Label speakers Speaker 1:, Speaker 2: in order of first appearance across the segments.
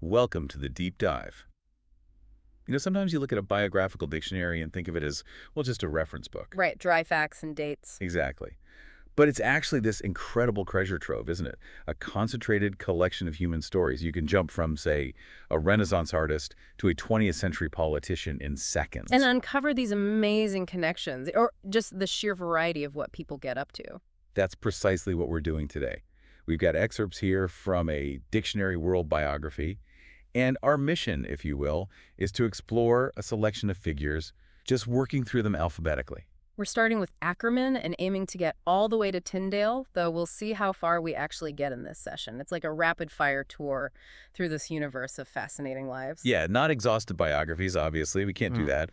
Speaker 1: Welcome to the deep dive. Sometimes you look at a biographical dictionary and think of it as, well, just a reference book.
Speaker 2: Right, dry facts and dates.
Speaker 1: Exactly. But it's actually this incredible treasure trove, isn't it? A concentrated collection of human stories. You can jump from, say, a Renaissance artist to a 20th century politician in
Speaker 2: And
Speaker 1: seconds.
Speaker 2: uncover these amazing connections, or just the sheer variety of what people get up to.
Speaker 1: That's precisely what we're doing today. We've got excerpts here from a Dictionary World Biography, and our mission, if you will, is to explore a selection of figures, just working through them alphabetically.
Speaker 2: We're starting with Ackerman and aiming to get all the way to Tyndale, though we'll see how far we actually get in this session. It's like a rapid-fire tour through this universe of fascinating lives.
Speaker 1: Yeah, not exhaustive biographies, obviously. We can't do
Speaker 2: Mm.
Speaker 1: that.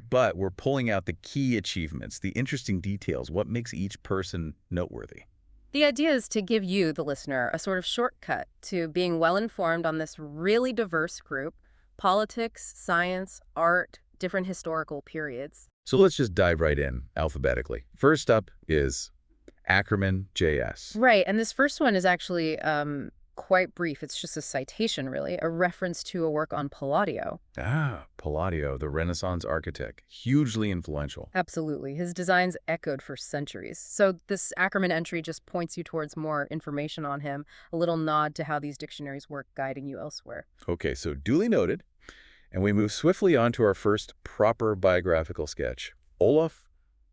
Speaker 1: But we're pulling out the key achievements, the interesting details, what makes each person noteworthy.
Speaker 2: The idea is to give you, the listener, a sort of shortcut to being well-informed on this really diverse group: politics, science, art, different historical periods.
Speaker 1: So let's just dive right in alphabetically. First up is Ackerman, J.S.
Speaker 2: Right, and this first one is actually quite brief. It's just a citation, really, a reference to a work on Palladio.
Speaker 1: Palladio, the Renaissance architect, hugely influential.
Speaker 2: Absolutely. His designs echoed for centuries. So this Ackerman entry just points you towards more information on him, a little nod to how these dictionaries work, guiding you elsewhere.
Speaker 1: Okay, so duly noted. And we move swiftly on to our first proper biographical sketch, Olof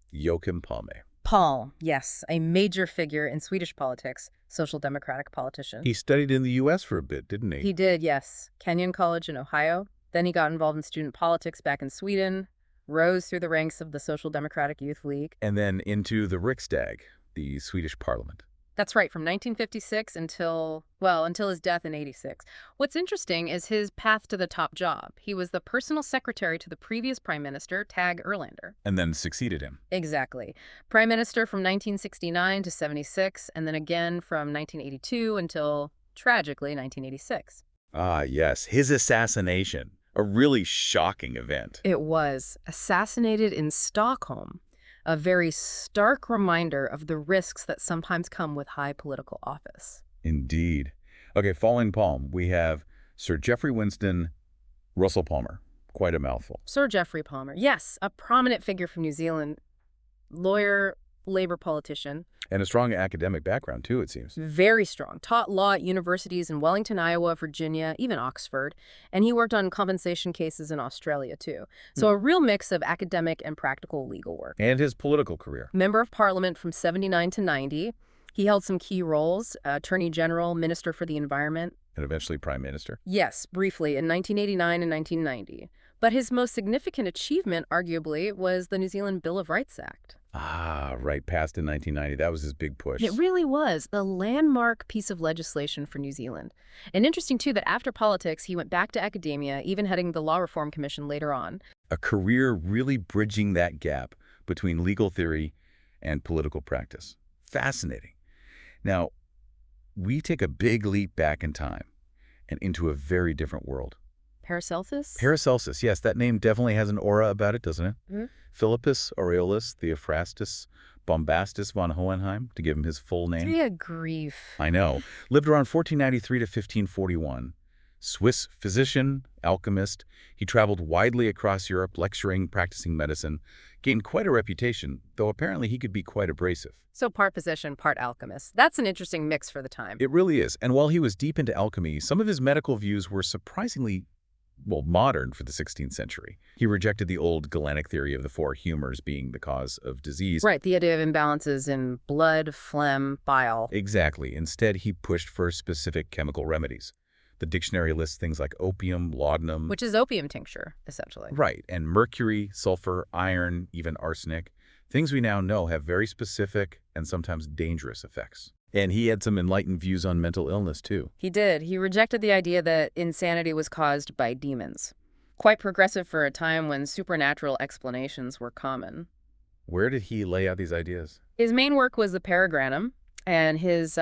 Speaker 1: Joachim Palme.
Speaker 2: Paul, yes, a major figure in Swedish politics, social democratic politician.
Speaker 1: He studied in the U.S. for a bit, didn't he?
Speaker 2: He did, yes. Kenyon College in Ohio. Then he got involved in student politics back in Sweden, rose through the ranks of the Social Democratic Youth League.
Speaker 1: And then into the Riksdag, the Swedish parliament.
Speaker 2: That's right, from 1956 until his death in 86. What's interesting is his path to the top job. He was the personal secretary to the previous prime minister, Tage Erlander.
Speaker 1: And then succeeded him.
Speaker 2: Exactly. Prime minister from 1969 to 76, and then again from 1982 until, tragically, 1986.
Speaker 1: Ah, yes, his assassination. A really shocking event.
Speaker 2: It was assassinated in Stockholm, a very stark reminder of the risks that sometimes come with high political office.
Speaker 1: Indeed. Okay, following Palm, we have Sir Geoffrey Winston Russell Palmer. Quite a mouthful.
Speaker 2: Sir Geoffrey Palmer, yes, a prominent figure from New Zealand, lawyer, labor politician,
Speaker 1: And a strong academic background, too, it seems.
Speaker 2: very strong, taught law at universities in Wellington, Iowa, Virginia, even Oxford, and he worked on compensation cases in Australia, too. So a real mix of academic and practical legal work.
Speaker 1: And his political career.
Speaker 2: Member of Parliament from 79 to 90. He held some key roles: Attorney General, Minister for the Environment.
Speaker 1: And eventually Prime Minister.
Speaker 2: Yes, briefly, in 1989 and 1990. But his most significant achievement, arguably, was the New Zealand Bill of Rights Act.
Speaker 1: Ah, right, passed in 1990. That was his big push.
Speaker 2: It really was a landmark piece of legislation for New Zealand. And interesting, too, that after politics, he went back to academia, even heading the Law Reform Commission later on.
Speaker 1: A career really bridging that gap between legal theory and political practice. Fascinating. Now, we take a big leap back in time and into a very different world.
Speaker 2: Paracelsus?
Speaker 1: Paracelsus, yes, that name definitely has an aura about it, doesn't it?
Speaker 2: Mhm.
Speaker 1: Philippus Aureolus Theophrastus Bombastus von Hohenheim, to give him his full name.
Speaker 2: Yeah, grief.
Speaker 1: I know. Lived around 1493 to 1541. Swiss physician, alchemist. He traveled widely across Europe, lecturing, practicing medicine. Gained quite a reputation, though apparently he could be quite abrasive.
Speaker 2: So part physician, part alchemist. That's an interesting mix for the time.
Speaker 1: It really is. And while he was deep into alchemy, some of his medical views were surprisingly, modern for the 16th century. He rejected the old Galenic theory of the four humors being the cause of disease.
Speaker 2: Right, the idea of imbalances in blood, phlegm, bile.
Speaker 1: Exactly. Instead, he pushed for specific chemical remedies. The dictionary lists things like opium, laudanum.
Speaker 2: Which is opium tincture, essentially.
Speaker 1: Right, and mercury, sulfur, iron, even arsenic. Things we now know have very specific and sometimes dangerous effects. And he had some enlightened views on mental illness, too.
Speaker 2: He did. He rejected the idea that insanity was caused by demons. Quite progressive for a time when supernatural explanations were common.
Speaker 1: Where did he lay out these ideas?
Speaker 2: His main work was the Paragranum, and his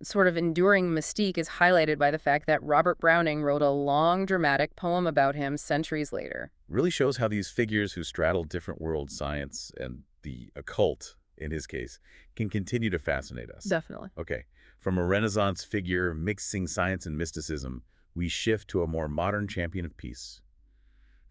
Speaker 2: sort of enduring mystique is highlighted by the fact that Robert Browning wrote a long, dramatic poem about him centuries later.
Speaker 1: Really shows how these figures who straddle different worlds, science and the occult, in his case, can continue to fascinate us.
Speaker 2: Definitely.
Speaker 1: Okay, from a Renaissance figure mixing science and mysticism, we shift to a more modern champion of peace,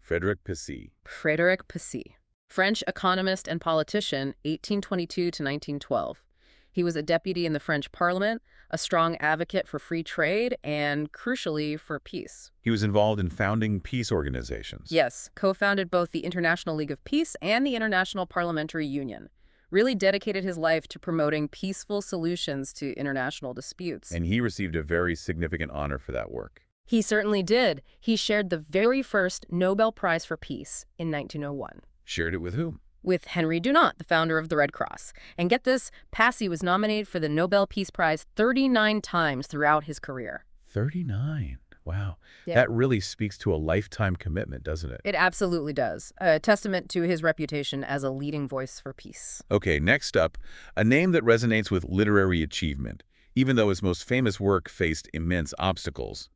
Speaker 1: Frédéric Pissy.
Speaker 2: Frédéric Pissy, French economist and politician, 1822 to 1912. He was a deputy in the French Parliament, a strong advocate for free trade, and, crucially, for peace.
Speaker 1: He was involved in founding peace organizations.
Speaker 2: Yes, co-founded both the International League of Peace and the International Parliamentary Union. Really dedicated his life to promoting peaceful solutions to international disputes.
Speaker 1: And he received a very significant honor for that work.
Speaker 2: He certainly did. He shared the very first Nobel Prize for Peace in 1901.
Speaker 1: Shared it with whom?
Speaker 2: With Henry Dunant, the founder of the Red Cross. And get this, Pissy was nominated for the Nobel Peace Prize 39 times throughout his career.
Speaker 1: 39. Wow.
Speaker 2: Yeah.
Speaker 1: That really speaks to a lifetime commitment, doesn't it?
Speaker 2: It absolutely does. A testament to his reputation as a leading voice for peace.
Speaker 1: Okay, next up, a name that resonates with literary achievement, even though his most famous work faced immense obstacles.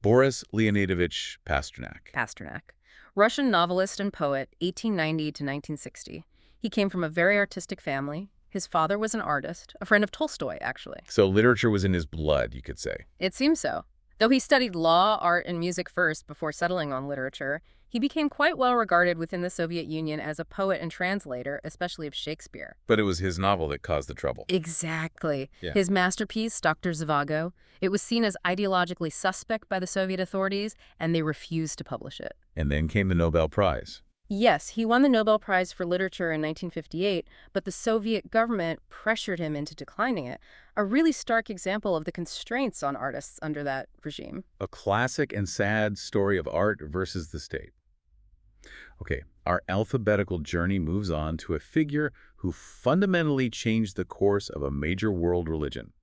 Speaker 1: Boris Leonidovich Pasternak.
Speaker 2: Pasternak. Russian novelist and poet, 1890 to 1960. He came from a very artistic family. His father was an artist, a friend of Tolstoy, actually.
Speaker 1: So literature was in his blood, you could say.
Speaker 2: It seems so. Though he studied law, art, and music first before settling on literature, he became quite well regarded within the Soviet Union as a poet and translator, especially of Shakespeare.
Speaker 1: But it was his novel that caused the trouble.
Speaker 2: Exactly.
Speaker 1: Yeah.
Speaker 2: His masterpiece, Dr. Zhivago, it was seen as ideologically suspect by the Soviet authorities, and they refused to publish it.
Speaker 1: And then came the Nobel Prize.
Speaker 2: Yes, he won the Nobel Prize for Literature in 1958, but the Soviet government pressured him into declining it, a really stark example of the constraints on artists under that regime.
Speaker 1: A classic and sad story of art versus the state. Okay, our alphabetical journey moves on to a figure who fundamentally changed the course of a major world religion,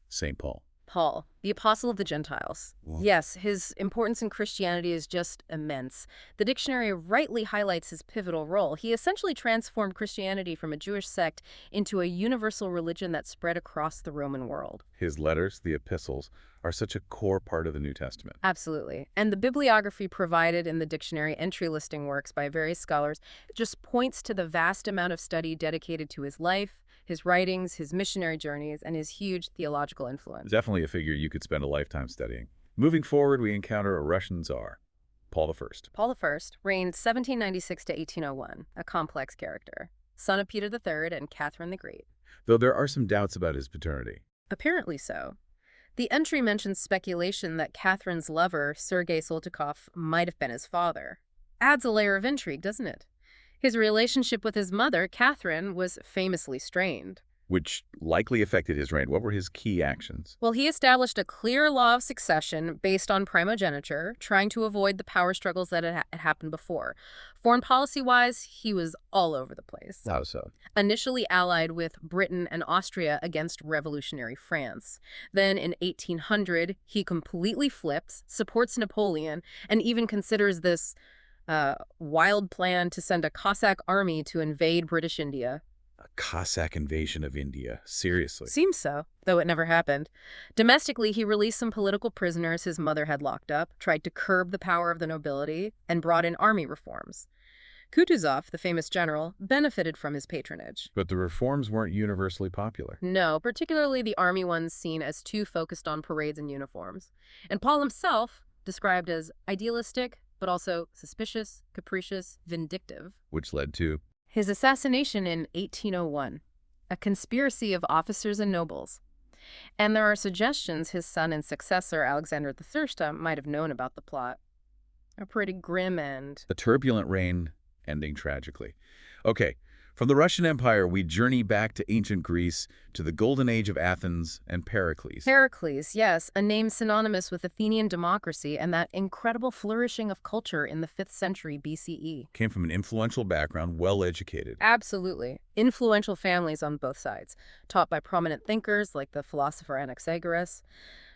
Speaker 1: St. Paul.
Speaker 2: Paul, the apostle of the Gentiles.
Speaker 1: Wow.
Speaker 2: Yes, his importance in Christianity is just immense. The dictionary rightly highlights his pivotal role. He essentially transformed Christianity from a Jewish sect into a universal religion that spread across the Roman world.
Speaker 1: His letters, the epistles, are such a core part of the New Testament.
Speaker 2: Absolutely. And the bibliography provided in the dictionary, entry listing works by various scholars, just points to the vast amount of study dedicated to his life, his writings, his missionary journeys, and his huge theological influence.
Speaker 1: Definitely a figure you could spend a lifetime studying. Moving forward, we encounter a Russian Tsar, Paul I.
Speaker 2: Paul I reigned 1796 to 1801, a complex character, son of Peter III and Catherine the Great.
Speaker 1: Though there are some doubts about his paternity.
Speaker 2: Apparently so. The entry mentions speculation that Catherine's lover, Sergei Saltykov, might have been his father. Adds a layer of intrigue, doesn't it? His relationship with his mother, Catherine, was famously strained.
Speaker 1: Which likely affected his reign. What were his key actions?
Speaker 2: Well, he established a clear law of succession based on primogeniture, trying to avoid the power struggles that had happened before. Foreign policy-wise, he was all over the place.
Speaker 1: How so?
Speaker 2: Initially allied with Britain and Austria against revolutionary France. Then in 1800, he completely flips, supports Napoleon, and even considers this wild plan to send a Cossack army to invade British India.
Speaker 1: A Cossack invasion of India. Seriously.
Speaker 2: Seems so, though it never happened. Domestically, he released some political prisoners his mother had locked up, tried to curb the power of the nobility, and brought in army reforms. Kutuzov, the famous general, benefited from his patronage.
Speaker 1: But the reforms weren't universally popular.
Speaker 2: No, particularly the army ones seen as too focused on parades and uniforms. And Paul himself, described as idealistic, but also suspicious, capricious, vindictive.
Speaker 1: Which led to
Speaker 2: His assassination in 1801, a conspiracy of officers and nobles. And there are suggestions his son and successor, Alexander the Thirster, might have known about the plot. A pretty grim end.
Speaker 1: a turbulent reign ending tragically. Okay, from the Russian Empire, we journey back to ancient Greece, to the golden age of Athens and Pericles.
Speaker 2: Pericles, yes, a name synonymous with Athenian democracy and that incredible flourishing of culture in the 5th century BCE.
Speaker 1: Came from an influential background, well-educated.
Speaker 2: Absolutely. Influential families on both sides, taught by prominent thinkers like the philosopher Anaxagoras.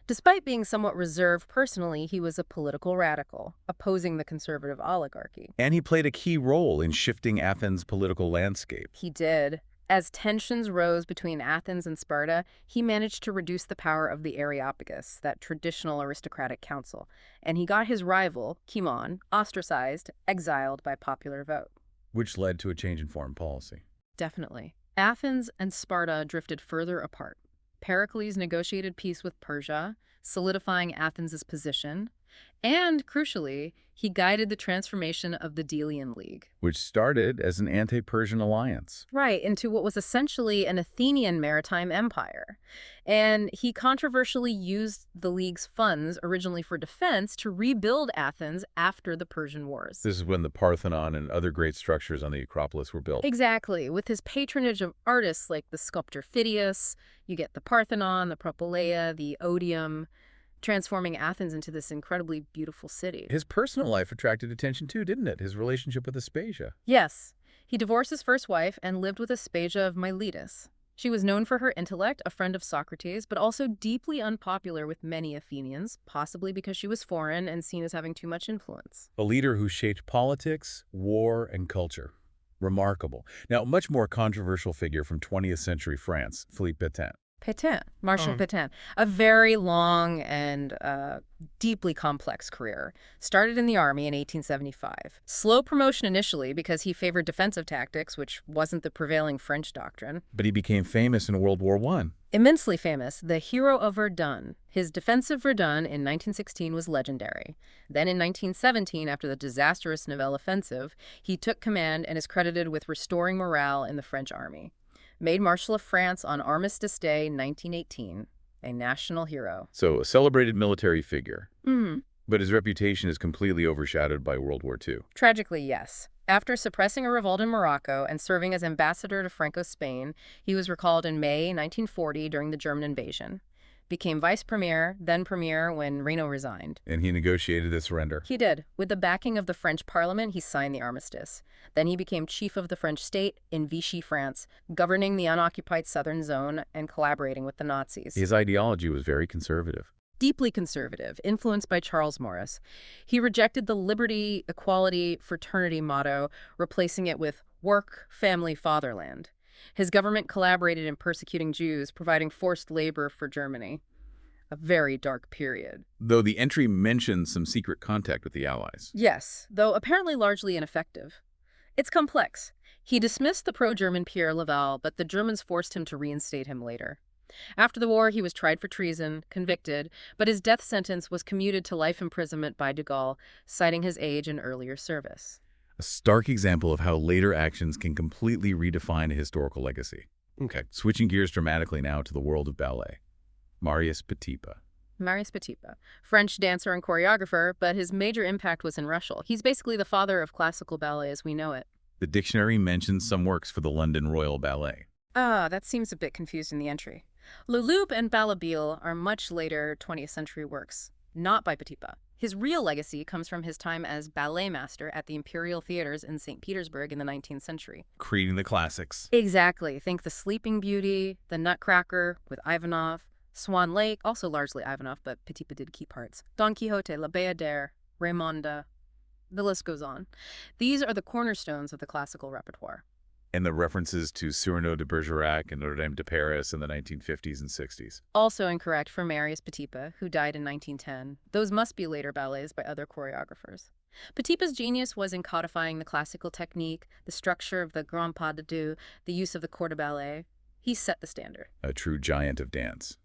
Speaker 2: Despite being somewhat reserved personally, he was a political radical, opposing the conservative oligarchy.
Speaker 1: And he played a key role in shifting Athens' political landscape.
Speaker 2: He did. As tensions rose between Athens and Sparta, he managed to reduce the power of the Areopagus, that traditional aristocratic council, and he got his rival, Cimon, ostracized, exiled by popular vote.
Speaker 1: Which led to a change in foreign policy.
Speaker 2: Definitely. Athens and Sparta drifted further apart. Pericles negotiated peace with Persia, solidifying Athens' position. And, crucially, he guided the transformation of the Delian League.
Speaker 1: Which started as an anti-Persian alliance.
Speaker 2: Right, into what was essentially an Athenian maritime empire. And he controversially used the League's funds, originally for defense, to rebuild Athens after the Persian Wars.
Speaker 1: This is when the Parthenon and other great structures on the Acropolis were built.
Speaker 2: Exactly. With his patronage of artists like the sculptor Phidias, you get the Parthenon, the Propylaea, the Odeum, transforming Athens into this incredibly beautiful city.
Speaker 1: His personal life attracted attention too, didn't it? His relationship with Aspasia.
Speaker 2: Yes, he divorced his first wife and lived with Aspasia of Miletus. She was known for her intellect, a friend of Socrates, but also deeply unpopular with many Athenians, possibly because she was foreign and seen as having too much influence.
Speaker 1: A leader who shaped politics, war, and culture. Remarkable. Now, a much more controversial figure from 20th century France, Philippe Pétain.
Speaker 2: Pétain, Marshal Pétain, a very long and deeply complex career. Started in the army in 1875. Slow promotion initially because he favored defensive tactics, which wasn't the prevailing French doctrine.
Speaker 1: But he became famous in World War I.
Speaker 2: Immensely famous, the hero of Verdun. His defense of Verdun in 1916 was legendary. Then in 1917, after the disastrous Nivelle offensive, he took command and is credited with restoring morale in the French army. Made Marshal of France on Armistice Day 1918, a national hero.
Speaker 1: So, a celebrated military figure.
Speaker 2: Mm-hmm.
Speaker 1: But his reputation is completely overshadowed by World War II.
Speaker 2: Tragically, yes. After suppressing a revolt in Morocco and serving as ambassador to Franco's Spain, he was recalled in May 1940 during the German invasion. Became vice premier, then premier when Reynaud resigned.
Speaker 1: And he negotiated the surrender.
Speaker 2: He did. With the backing of the French Parliament, he signed the armistice. Then he became chief of the French state in Vichy, France, governing the unoccupied southern zone and collaborating with the Nazis.
Speaker 1: His ideology was very conservative.
Speaker 2: Deeply conservative, influenced by Charles Maurras. He rejected the liberty, equality, fraternity motto, replacing it with work, family, fatherland. His government collaborated in persecuting Jews, providing forced labor for Germany. A very dark period.
Speaker 1: Though the entry mentions some secret contact with the Allies.
Speaker 2: Yes, though apparently largely ineffective. It's complex. He dismissed the pro-German Pierre Laval, but the Germans forced him to reinstate him later. After the war, he was tried for treason, convicted, but his death sentence was commuted to life imprisonment by de Gaulle, citing his age and earlier service.
Speaker 1: A stark example of how later actions can completely redefine a historical legacy. Okay, switching gears dramatically now to the world of ballet. Marius Petipa.
Speaker 2: Marius Petipa, French dancer and choreographer, but his major impact was in Russia. He's basically the father of classical ballet as we know it.
Speaker 1: The dictionary mentions some works for the London Royal Ballet.
Speaker 2: That seems a bit confused in the entry. Le Loup and Ballabille are much later 20th century works, not by Petipa. His real legacy comes from his time as ballet master at the Imperial Theaters in St. Petersburg in the 19th century.
Speaker 1: Creating the classics.
Speaker 2: Exactly. Think The Sleeping Beauty, The Nutcracker with Ivanov, Swan Lake, also largely Ivanov, but Petipa did key parts, Don Quixote, La Bayadère, Raymonda. The list goes on. These are the cornerstones of the classical repertoire.
Speaker 1: And the references to Cyrano de Bergerac and Notre Dame de Paris in the 1950s and 60s.
Speaker 2: Also incorrect for Marius Petipa, who died in 1910. Those must be later ballets by other choreographers. Petipa's genius was in codifying the classical technique, the structure of the grand pas de deux, the use of the corps de ballet. He set the standard.
Speaker 1: A true giant of dance.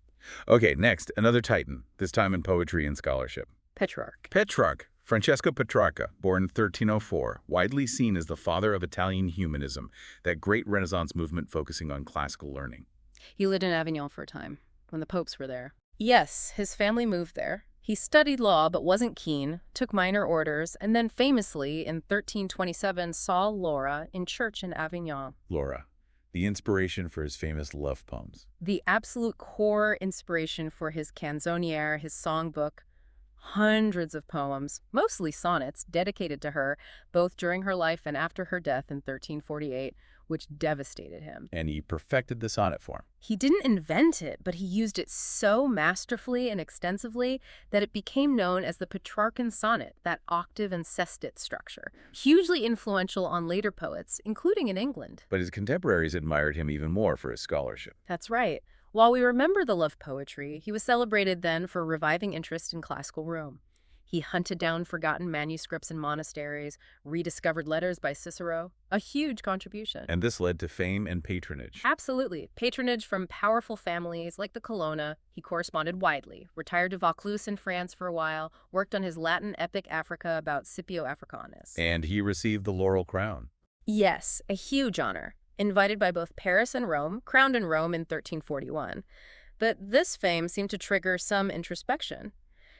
Speaker 1: Okay, next, another titan, this time in poetry and scholarship.
Speaker 2: Petrarch.
Speaker 1: Petrarch, Francesco Petrarca, born 1304, widely seen as the father of Italian humanism, that great Renaissance movement focusing on classical learning.
Speaker 2: He lived in Avignon for a time, when the popes were there. Yes, his family moved there. He studied law but wasn't keen, took minor orders, and then famously, in 1327, saw Laura in church in Avignon.
Speaker 1: Laura, the inspiration for his famous love poems.
Speaker 2: The absolute core inspiration for his canzoniere, his songbook. Hundreds of poems, mostly sonnets, dedicated to her, both during her life and after her death in 1348, which devastated him.
Speaker 1: And he perfected the sonnet form.
Speaker 2: He didn't invent it, but he used it so masterfully and extensively that it became known as the Petrarchan sonnet, that octave and sestet structure. Hugely influential on later poets, including in England.
Speaker 1: But his contemporaries admired him even more for his scholarship.
Speaker 2: That's right. While we remember the love poetry, he was celebrated then for reviving interest in classical Rome. He hunted down forgotten manuscripts in monasteries, rediscovered letters by Cicero. A huge contribution.
Speaker 1: And this led to fame and patronage.
Speaker 2: Absolutely. Patronage from powerful families like the Colonna. He corresponded widely, retired to Vaucluse in France for a while, worked on his Latin epic Africa about Scipio Africanus.
Speaker 1: And he received the laurel crown.
Speaker 2: Yes, a huge honor. Invited by both Paris and Rome, crowned in Rome in 1341. But this fame seemed to trigger some introspection.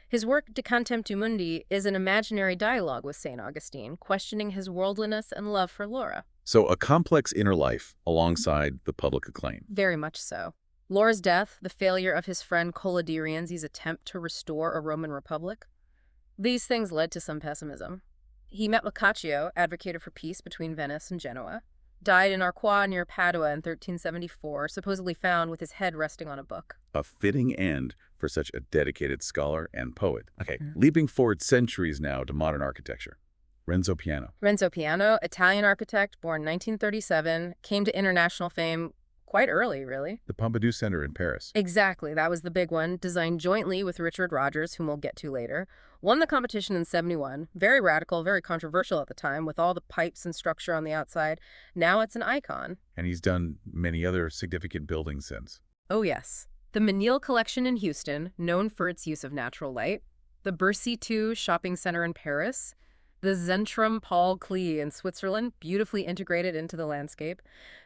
Speaker 2: His work De Contemptu Mundi is an imaginary dialogue with St. Augustine, questioning his worldliness and love for Laura.
Speaker 1: So a complex inner life alongside the public acclaim.
Speaker 2: Very much so. Laura's death, the failure of his friend Colladirian's attempt to restore a Roman republic, these things led to some pessimism. He met Boccaccio, advocated for peace between Venice and Genoa, died in Arquois near Padua in 1374, supposedly found with his head resting on a book.
Speaker 1: A fitting end for such a dedicated scholar and poet. Okay, leaping forward centuries now to modern architecture. Renzo Piano.
Speaker 2: Renzo Piano, Italian architect, born 1937, came to international fame quite early, really.
Speaker 1: The Pompidou Center in Paris.
Speaker 2: Exactly, that was the big one, designed jointly with Richard Rogers, whom we'll get to later. Won the competition in 71. Very radical, very controversial at the time, with all the pipes and structure on the outside. Now it's an icon.
Speaker 1: And he's done many other significant buildings since.
Speaker 2: Oh yes. The Menil Collection in Houston, known for its use of natural light. The Bercy 2 shopping center in Paris. The Zentrum Paul Klee in Switzerland, beautifully integrated into the landscape.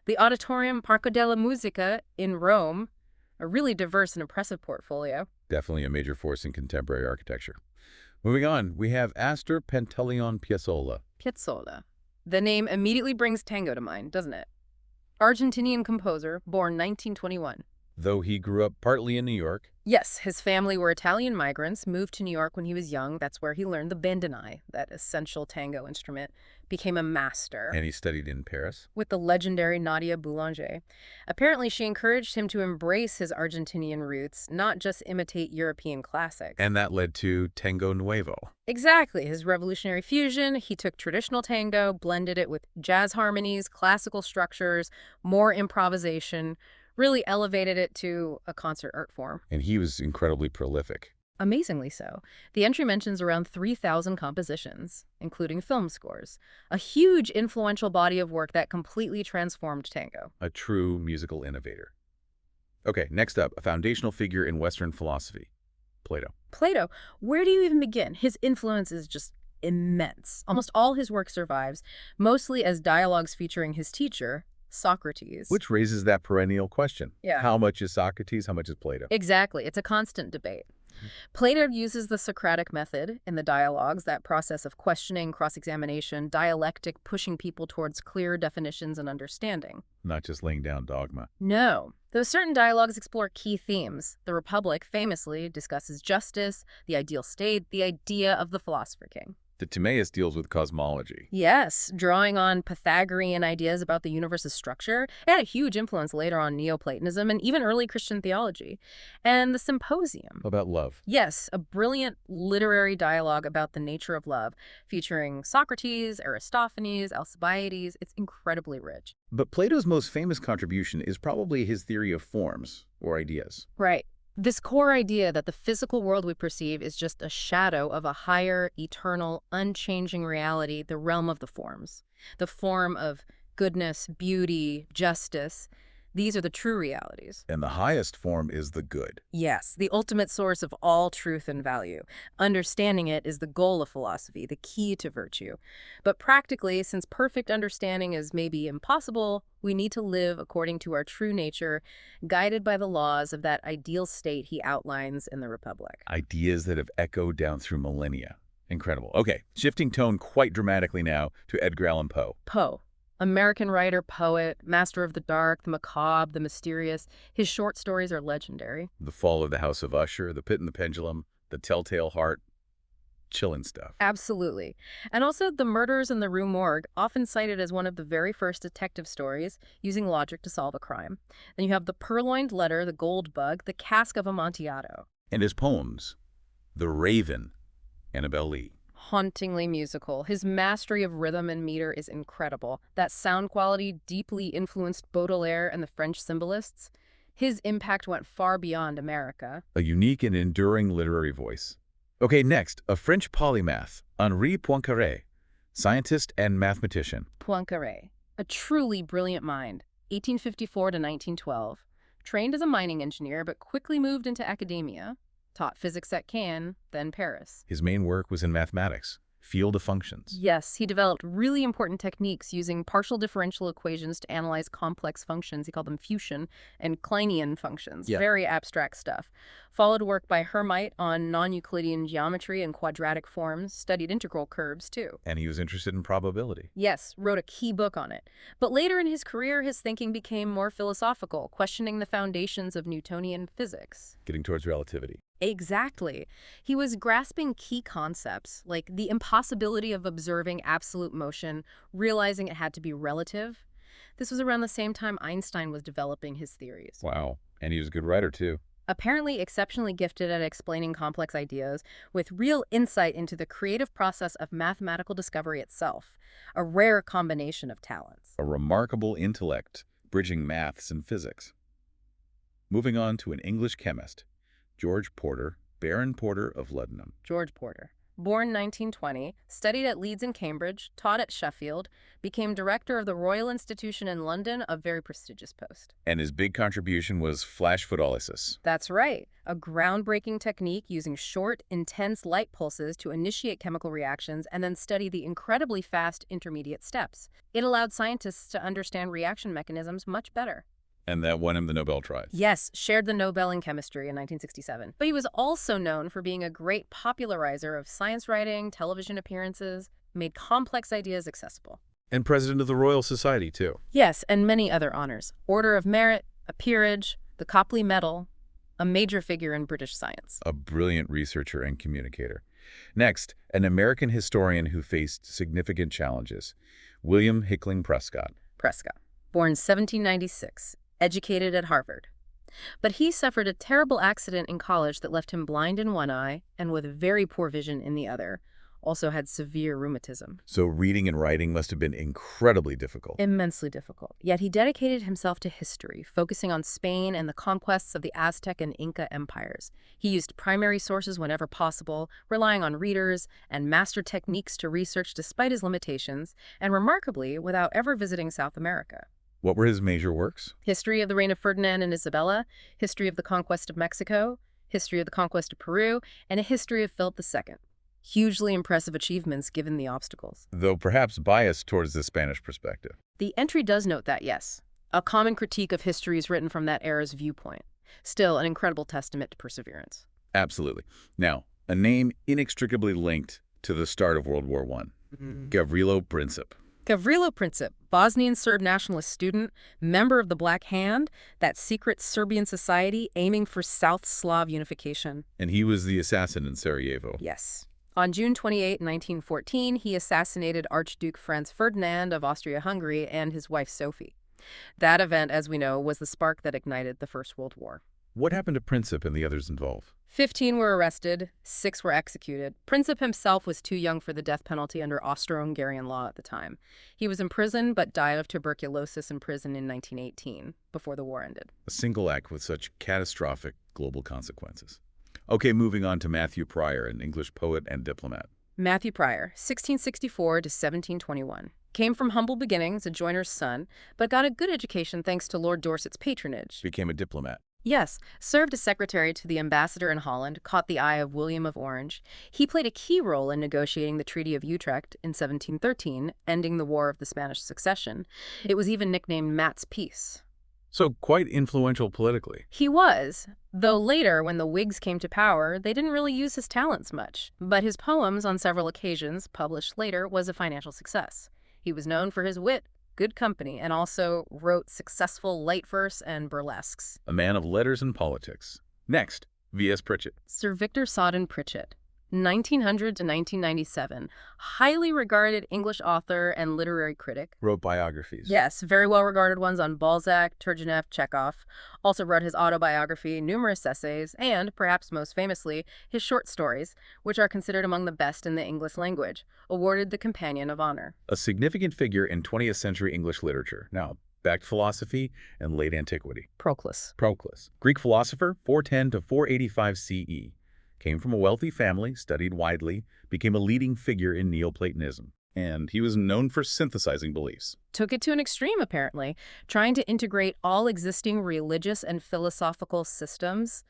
Speaker 2: The Auditorium Parco della Musica in Rome, a really diverse and impressive portfolio.
Speaker 1: Definitely a major force in contemporary architecture. Moving on, we have Astor Pantaleon Piazzolla.
Speaker 2: Piazzolla. The name immediately brings tango to mind, doesn't it? Argentinian composer, born 1921.
Speaker 1: Though he grew up partly in New York.
Speaker 2: Yes, his family were Italian migrants, moved to New York when he was young. That's where he learned the bandinai, that essential tango instrument, became a master.
Speaker 1: And he studied in Paris.
Speaker 2: With the legendary Nadia Boulanger. Apparently, she encouraged him to embrace his Argentinian roots, not just imitate European classics.
Speaker 1: And that led to Tango Nuevo.
Speaker 2: Exactly. His revolutionary fusion, he took traditional tango, blended it with jazz harmonies, classical structures, more improvisation, really elevated it to a concert art form.
Speaker 1: And he was incredibly prolific.
Speaker 2: Amazingly so. The entry mentions around 3,000 compositions, including film scores. A huge influential body of work that completely transformed tango.
Speaker 1: A true musical innovator. Okay, next up, a foundational figure in Western philosophy. Plato.
Speaker 2: Plato, where do you even begin? His influence is just immense. Almost all his work survives, mostly as dialogues featuring his teacher, Socrates.
Speaker 1: Which raises that perennial question.
Speaker 2: Yeah.
Speaker 1: How much is Socrates? How much is Plato?
Speaker 2: Exactly. It's a constant debate. Plato uses the Socratic method in the dialogues, that process of questioning, cross-examination, dialectic, pushing people towards clear definitions and understanding.
Speaker 1: Not just laying down dogma.
Speaker 2: No. Though certain dialogues explore key themes. The Republic famously discusses justice, the ideal state, the idea of the philosopher king.
Speaker 1: The Timaeus deals with cosmology.
Speaker 2: Yes, drawing on Pythagorean ideas about the universe's structure. It had a huge influence later on Neoplatonism and even early Christian theology. And the Symposium.
Speaker 1: About love.
Speaker 2: Yes, a brilliant literary dialogue about the nature of love, featuring Socrates, Aristophanes, Alcibiades. It's incredibly rich.
Speaker 1: But Plato's most famous contribution is probably his theory of forms, or ideas.
Speaker 2: Right. This core idea that the physical world we perceive is just a shadow of a higher, eternal, unchanging reality, the realm of the forms. The form of goodness, beauty, justice. These are the true realities.
Speaker 1: And the highest form is the good.
Speaker 2: Yes, the ultimate source of all truth and value. Understanding it is the goal of philosophy, the key to virtue. But practically, since perfect understanding is maybe impossible, we need to live according to our true nature, guided by the laws of that ideal state he outlines in the Republic.
Speaker 1: Ideas that have echoed down through millennia. Incredible. Okay, shifting tone quite dramatically now to Edgar Allan Poe.
Speaker 2: Poe. American writer, poet, master of the dark, the macabre, the mysterious. His short stories are legendary.
Speaker 1: The Fall of the House of Usher, The Pit and the Pendulum, The Telltale Heart. Chillin' stuff.
Speaker 2: Absolutely. And also The Murders in the Rue Morgue, often cited as one of the very first detective stories, using logic to solve a crime. Then you have The Purloined Letter, The Gold Bug, The Cask of Amontillado.
Speaker 1: And his poems, The Raven, Annabel Lee.
Speaker 2: Hauntingly musical. His mastery of rhythm and meter is incredible. That sound quality deeply influenced Baudelaire and the French symbolists. His impact went far beyond America.
Speaker 1: A unique and enduring literary voice. Okay, next, a French polymath, Henri Poincaré, scientist and mathematician.
Speaker 2: Poincaré, a truly brilliant mind, 1854 to 1912. Trained as a mining engineer but quickly moved into academia. Taught physics at Caen, then Paris.
Speaker 1: His main work was in mathematics, field of functions.
Speaker 2: Yes, he developed really important techniques using partial differential equations to analyze complex functions. He called them Fuchsian and Kleinian functions.
Speaker 1: Yeah.
Speaker 2: Very abstract stuff. Followed work by Hermite on non-Euclidean geometry and quadratic forms. Studied integral curves, too.
Speaker 1: And he was interested in probability.
Speaker 2: Yes, wrote a key book on it. But later in his career, his thinking became more philosophical, questioning the foundations of Newtonian physics.
Speaker 1: Getting towards relativity.
Speaker 2: Exactly. He was grasping key concepts, like the impossibility of observing absolute motion, realizing it had to be relative. This was around the same time Einstein was developing his theories.
Speaker 1: Wow. And he was a good writer, too.
Speaker 2: Apparently exceptionally gifted at explaining complex ideas, with real insight into the creative process of mathematical discovery itself, a rare combination of talents.
Speaker 1: A remarkable intellect, bridging maths and physics. Moving on to an English chemist, George Porter, Baron Porter of Luddenham.
Speaker 2: George Porter. Born 1920, studied at Leeds and Cambridge, taught at Sheffield, became director of the Royal Institution in London, a very prestigious post.
Speaker 1: And his big contribution was flash photolysis.
Speaker 2: That's right, a groundbreaking technique using short, intense light pulses to initiate chemical reactions and then study the incredibly fast intermediate steps. It allowed scientists to understand reaction mechanisms much better.
Speaker 1: And that won him the Nobel Prize.
Speaker 2: Yes, shared the Nobel in chemistry in 1967. But he was also known for being a great popularizer of science writing, television appearances, made complex ideas accessible.
Speaker 1: And president of the Royal Society, too.
Speaker 2: Yes, and many other honors. Order of Merit, a peerage, the Copley Medal, a major figure in British science.
Speaker 1: A brilliant researcher and communicator. Next, an American historian who faced significant challenges, William Hickling Prescott.
Speaker 2: Prescott, born 1796. Educated at Harvard. But he suffered a terrible accident in college that left him blind in one eye and with very poor vision in the other. Also had severe rheumatism.
Speaker 1: So reading and writing must have been incredibly difficult.
Speaker 2: Immensely difficult. Yet he dedicated himself to history, focusing on Spain and the conquests of the Aztec and Inca empires. He used primary sources whenever possible, relying on readers and master techniques to research despite his limitations, and remarkably, without ever visiting South America.
Speaker 1: What were his major works?
Speaker 2: History of the Reign of Ferdinand and Isabella, History of the Conquest of Mexico, History of the Conquest of Peru, and a History of Philip II. Hugely impressive achievements given the obstacles.
Speaker 1: Though perhaps biased towards the Spanish perspective.
Speaker 2: The entry does note that, yes. A common critique of history is written from that era's viewpoint. Still, an incredible testament to perseverance.
Speaker 1: Absolutely. Now, a name inextricably linked to the start of World War I. Gavrilo Princip.
Speaker 2: Gavrilo Princip, Bosnian Serb nationalist student, member of the Black Hand, that secret Serbian society aiming for South Slav unification.
Speaker 1: And he was the assassin in Sarajevo.
Speaker 2: Yes. On June 28, 1914, he assassinated Archduke Franz Ferdinand of Austria-Hungary and his wife Sophie. That event, as we know, was the spark that ignited the First World War.
Speaker 1: What happened to Princip and the others involved?
Speaker 2: 15 were arrested, 6 were executed. Princip himself was too young for the death penalty under Austro-Hungarian law at the time. He was imprisoned but died of tuberculosis in prison in 1918, before the war ended.
Speaker 1: A single act with such catastrophic global consequences. Okay, moving on to Matthew Prior, an English poet and diplomat.
Speaker 2: Matthew Prior, 1664 to 1721. Came from humble beginnings, a joiner's son, but got a good education thanks to Lord Dorset's patronage.
Speaker 1: Became a diplomat.
Speaker 2: Yes, served as secretary to the ambassador in Holland, caught the eye of William of Orange. He played a key role in negotiating the Treaty of Utrecht in 1713, ending the War of the Spanish Succession. It was even nicknamed Mat's Peace.
Speaker 1: So quite influential politically.
Speaker 2: He was, though later, when the Whigs came to power, they didn't really use his talents much. But his poems, on several occasions, published later, was a financial success. He was known for his wit, good company, and also wrote successful light verse and burlesques.
Speaker 1: A man of letters and politics. Next, V.S. Pritchett.
Speaker 2: Sir Victor Sodden Pritchett, 1900 to 1997, highly regarded English author and literary critic.
Speaker 1: Wrote biographies.
Speaker 2: Yes, very well-regarded ones on Balzac, Turgenev, Chekhov. Also wrote his autobiography, numerous essays, and, perhaps most famously, his short stories, which are considered among the best in the English language, awarded the Companion of Honor.
Speaker 1: A significant figure in 20th century English literature. Now, back to philosophy and late antiquity.
Speaker 2: Proclus.
Speaker 1: Proclus. Greek philosopher, 410 to 485 CE. Came from a wealthy family, studied widely, became a leading figure in Neoplatonism. And he was known for synthesizing beliefs.
Speaker 2: Took it to an extreme, apparently, trying to integrate all existing religious and philosophical systems,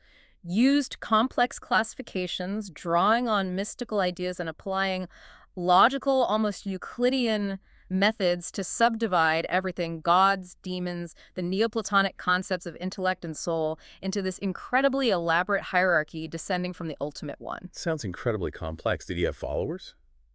Speaker 2: used complex classifications, drawing on mystical ideas and applying logical, almost Euclidean methods to subdivide everything, gods, demons, the Neoplatonic concepts of intellect and soul, into this incredibly elaborate hierarchy descending from the ultimate one.
Speaker 1: Sounds incredibly complex. Did he have followers?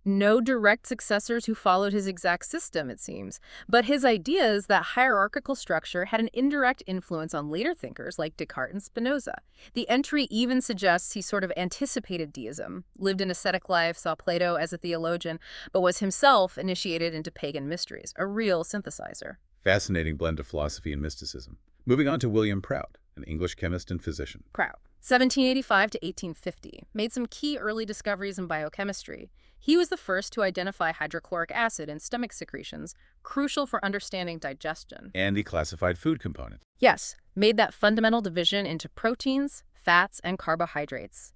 Speaker 2: No direct successors who followed his exact system, it seems. But his ideas, that hierarchical structure, had an indirect influence on later thinkers like Descartes and Spinoza. The entry even suggests he sort of anticipated deism, lived an ascetic life, saw Plato as a theologian, but was himself initiated into pagan mysteries, a real synthesizer.
Speaker 1: Fascinating blend of philosophy and mysticism. Moving on to William Prout, an English chemist and physician.
Speaker 2: Prout, 1785 to 1850, made some key early discoveries in biochemistry. He was the first to identify hydrochloric acid in stomach secretions, crucial for understanding digestion.
Speaker 1: And he classified food components.
Speaker 2: Yes, made that fundamental division into proteins, fats, and carbohydrates.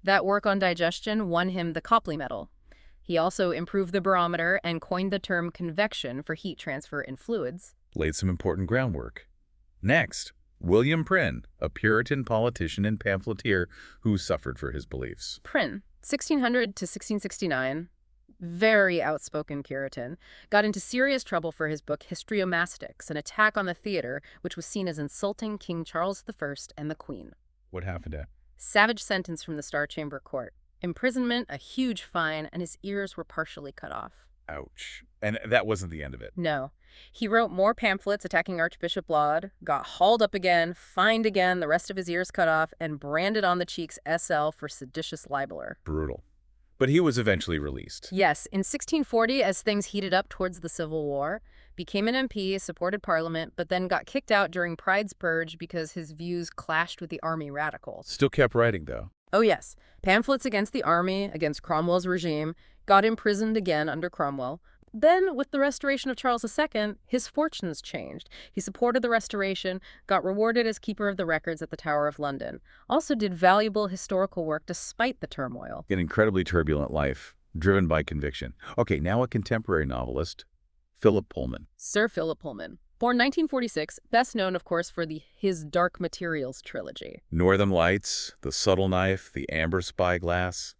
Speaker 2: That work on digestion won him the Copley Medal. He also improved the barometer and coined the term convection for heat transfer in fluids.
Speaker 1: Laid some important groundwork. Next, William Prynne, a Puritan politician and pamphleteer who suffered for his beliefs.
Speaker 2: Prynne, 1600 to 1669, very outspoken Puritan, got into serious trouble for his book Histriomastix, an attack on the theater, which was seen as insulting King Charles I and the Queen.
Speaker 1: What happened to him?
Speaker 2: Savage sentence from the Star Chamber Court. Imprisonment, a huge fine, and his ears were partially cut off.
Speaker 1: Ouch. And that wasn't the end of it.
Speaker 2: No. He wrote more pamphlets attacking Archbishop Laud, got hauled up again, fined again, the rest of his ears cut off, and branded on the cheeks SL for seditious libeler.
Speaker 1: Brutal. But he was eventually released.
Speaker 2: Yes, in 1640, as things heated up towards the Civil War, became an MP, supported Parliament, but then got kicked out during Pride's Purge because his views clashed with the army radicals.
Speaker 1: Still kept writing, though.
Speaker 2: Oh yes, pamphlets against the army, against Cromwell's regime, got imprisoned again under Cromwell. Then, with the restoration of Charles II, his fortunes changed. He supported the restoration, got rewarded as keeper of the records at the Tower of London. Also did valuable historical work despite the turmoil.
Speaker 1: An incredibly turbulent life, driven by conviction. Okay, now a contemporary novelist, Philip Pullman.
Speaker 2: Sir Philip Pullman. Born 1946, best known, of course, for the His Dark Materials trilogy.
Speaker 1: Northern Lights, The Subtle Knife, The Amber Spyglass.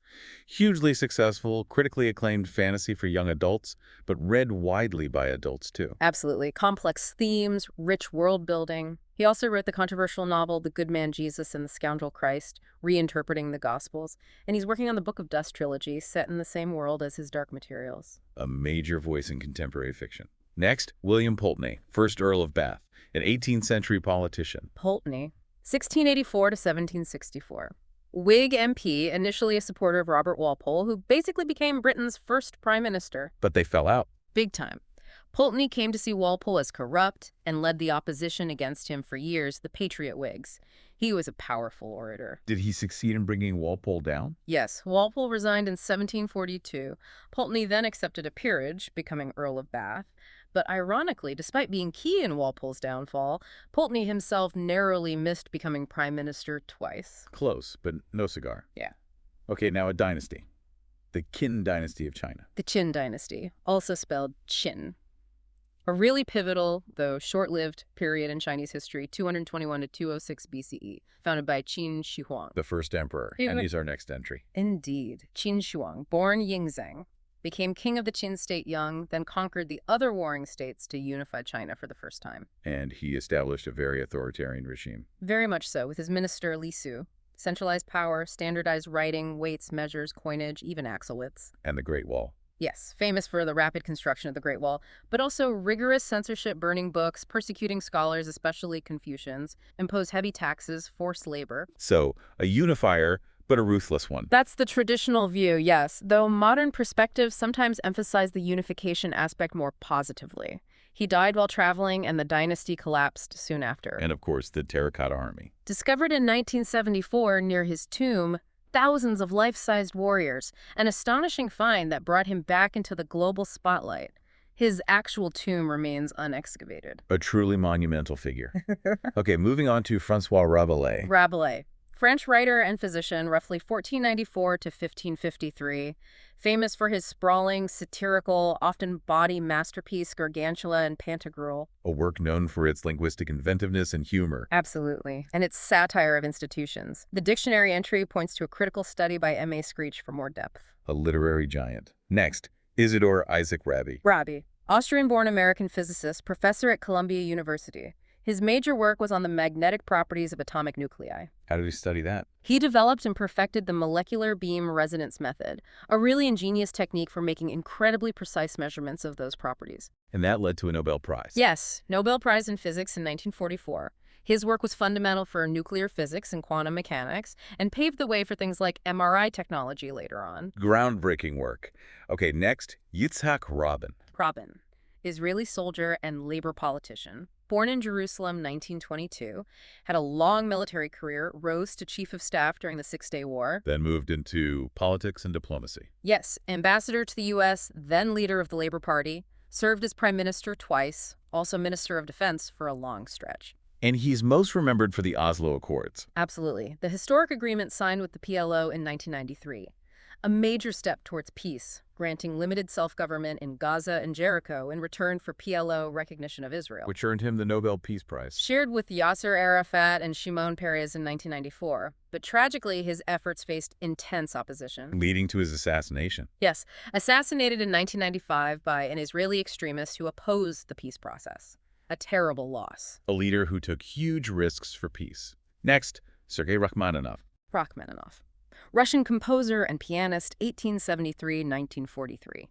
Speaker 1: Hugely successful, critically acclaimed fantasy for young adults, but read widely by adults too.
Speaker 2: Absolutely. Complex themes, rich world building. He also wrote the controversial novel The Good Man Jesus and the Scoundrel Christ, reinterpreting the Gospels. And he's working on the Book of Dust trilogy, set in the same world as His Dark Materials.
Speaker 1: A major voice in contemporary fiction. Next, William Pulteney, 1st Earl of Bath, an 18th century politician.
Speaker 2: Pulteney, 1684 to 1764. Whig MP, initially a supporter of Robert Walpole, who basically became Britain's first prime minister.
Speaker 1: But they fell out.
Speaker 2: Big time. Pulteney came to see Walpole as corrupt and led the opposition against him for years, the Patriot Whigs. He was a powerful orator.
Speaker 1: Did he succeed in bringing Walpole down?
Speaker 2: Yes, Walpole resigned in 1742. Pulteney then accepted a peerage, becoming Earl of Bath. But ironically, despite being key in Walpole's downfall, Pulteney himself narrowly missed becoming prime minister twice.
Speaker 1: Close, but no cigar.
Speaker 2: Yeah.
Speaker 1: Okay, now a dynasty. The Qin dynasty of China.
Speaker 2: The Qin dynasty, also spelled Qin. A really pivotal, though short-lived, period in Chinese history, 221 to 206 BCE, founded by Qin Shi Huang.
Speaker 1: The first emperor, and he's our next entry.
Speaker 2: Indeed. Qin Shi Huang, born Yingzheng, became king of the Qin state young, then conquered the other warring states to unify China for the first time.
Speaker 1: And he established a very authoritarian regime.
Speaker 2: Very much so, with his minister Li Su. Centralized power, standardized writing, weights, measures, coinage, even axle widths.
Speaker 1: And the Great Wall.
Speaker 2: Yes, famous for the rapid construction of the Great Wall, but also rigorous censorship, burning books, persecuting scholars, especially Confucians, imposed heavy taxes, forced labor.
Speaker 1: So, a unifier, but a ruthless one.
Speaker 2: That's the traditional view, yes, though modern perspectives sometimes emphasize the unification aspect more positively. He died while traveling, and the dynasty collapsed soon after.
Speaker 1: And of course, the Terracotta Army.
Speaker 2: Discovered in 1974 near his tomb, thousands of life-sized warriors, an astonishing find that brought him back into the global spotlight. His actual tomb remains unexcavated.
Speaker 1: A truly monumental figure. Okay, moving on to François Rabelais.
Speaker 2: Rabelais. French writer and physician, roughly 1494 to 1553, famous for his sprawling, satirical, often bawdy masterpiece Gargantua and Pantagruel.
Speaker 1: A work known for its linguistic inventiveness and humor.
Speaker 2: Absolutely. And its satire of institutions. The dictionary entry points to a critical study by M.A. Screech for more depth.
Speaker 1: A literary giant. Next, Isidor Isaac Rabi.
Speaker 2: Rabi, Austrian-born American physicist, professor at Columbia University. His major work was on the magnetic properties of atomic nuclei.
Speaker 1: How did he study that?
Speaker 2: He developed and perfected the molecular beam resonance method, a really ingenious technique for making incredibly precise measurements of those properties.
Speaker 1: And that led to a Nobel Prize.
Speaker 2: Yes, Nobel Prize in Physics in 1944. His work was fundamental for nuclear physics and quantum mechanics, and paved the way for things like MRI technology later on.
Speaker 1: Groundbreaking work. Okay, next, Yitzhak Rabin.
Speaker 2: Rabin, Israeli soldier and labor politician. Born in Jerusalem 1922, had a long military career, rose to chief of staff during the Six-Day War.
Speaker 1: Then moved into politics and diplomacy.
Speaker 2: Yes, ambassador to the U.S., then leader of the Labor Party, served as prime minister twice, also minister of defense for a long stretch.
Speaker 1: And he's most remembered for the Oslo Accords.
Speaker 2: Absolutely. The historic agreement signed with the PLO in 1993. A major step towards peace, granting limited self-government in Gaza and Jericho in return for PLO recognition of Israel.
Speaker 1: Which earned him the Nobel Peace Prize.
Speaker 2: Shared with Yasser Arafat and Shimon Peres in 1994. But tragically, his efforts faced intense opposition.
Speaker 1: Leading to his assassination.
Speaker 2: Yes, assassinated in 1995 by an Israeli extremist who opposed the peace process. A terrible loss.
Speaker 1: A leader who took huge risks for peace. Next, Sergei Rachmaninoff.
Speaker 2: Rachmaninoff. Russian composer and pianist, 1873-1943.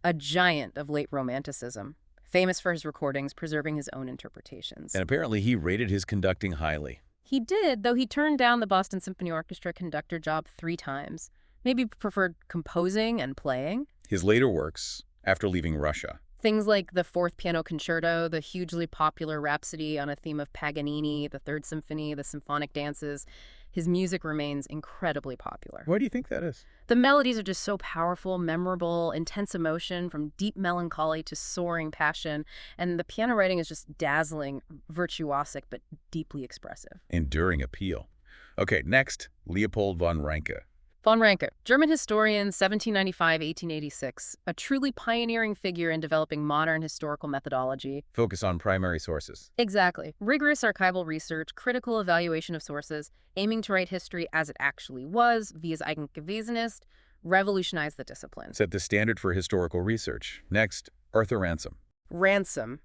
Speaker 2: A giant of late Romanticism, famous for his recordings preserving his own interpretations.
Speaker 1: And apparently he rated his conducting highly.
Speaker 2: He did, though he turned down the Boston Symphony Orchestra conductor job 3 times. Maybe preferred composing and playing.
Speaker 1: His later works, after leaving Russia.
Speaker 2: Things like the Fourth Piano Concerto, the hugely popular Rhapsody on a theme of Paganini, the Third Symphony, the symphonic dances. His music remains incredibly popular.
Speaker 1: Why do you think that is?
Speaker 2: The melodies are just so powerful, memorable, intense emotion, from deep melancholy to soaring passion. And the piano writing is just dazzling, virtuosic, but deeply expressive.
Speaker 1: Enduring appeal. Okay, next, Leopold von Ranke.
Speaker 2: Von Ranke, German historian, 1795-1886, a truly pioneering figure in developing modern historical methodology.
Speaker 1: Focus on primary sources.
Speaker 2: Exactly. Rigorous archival research, critical evaluation of sources, aiming to write history as it actually was, wie es eigentlich gewesen ist, revolutionized the discipline.
Speaker 1: Set the standard for historical research. Next, Arthur Ransome.
Speaker 2: Ransome,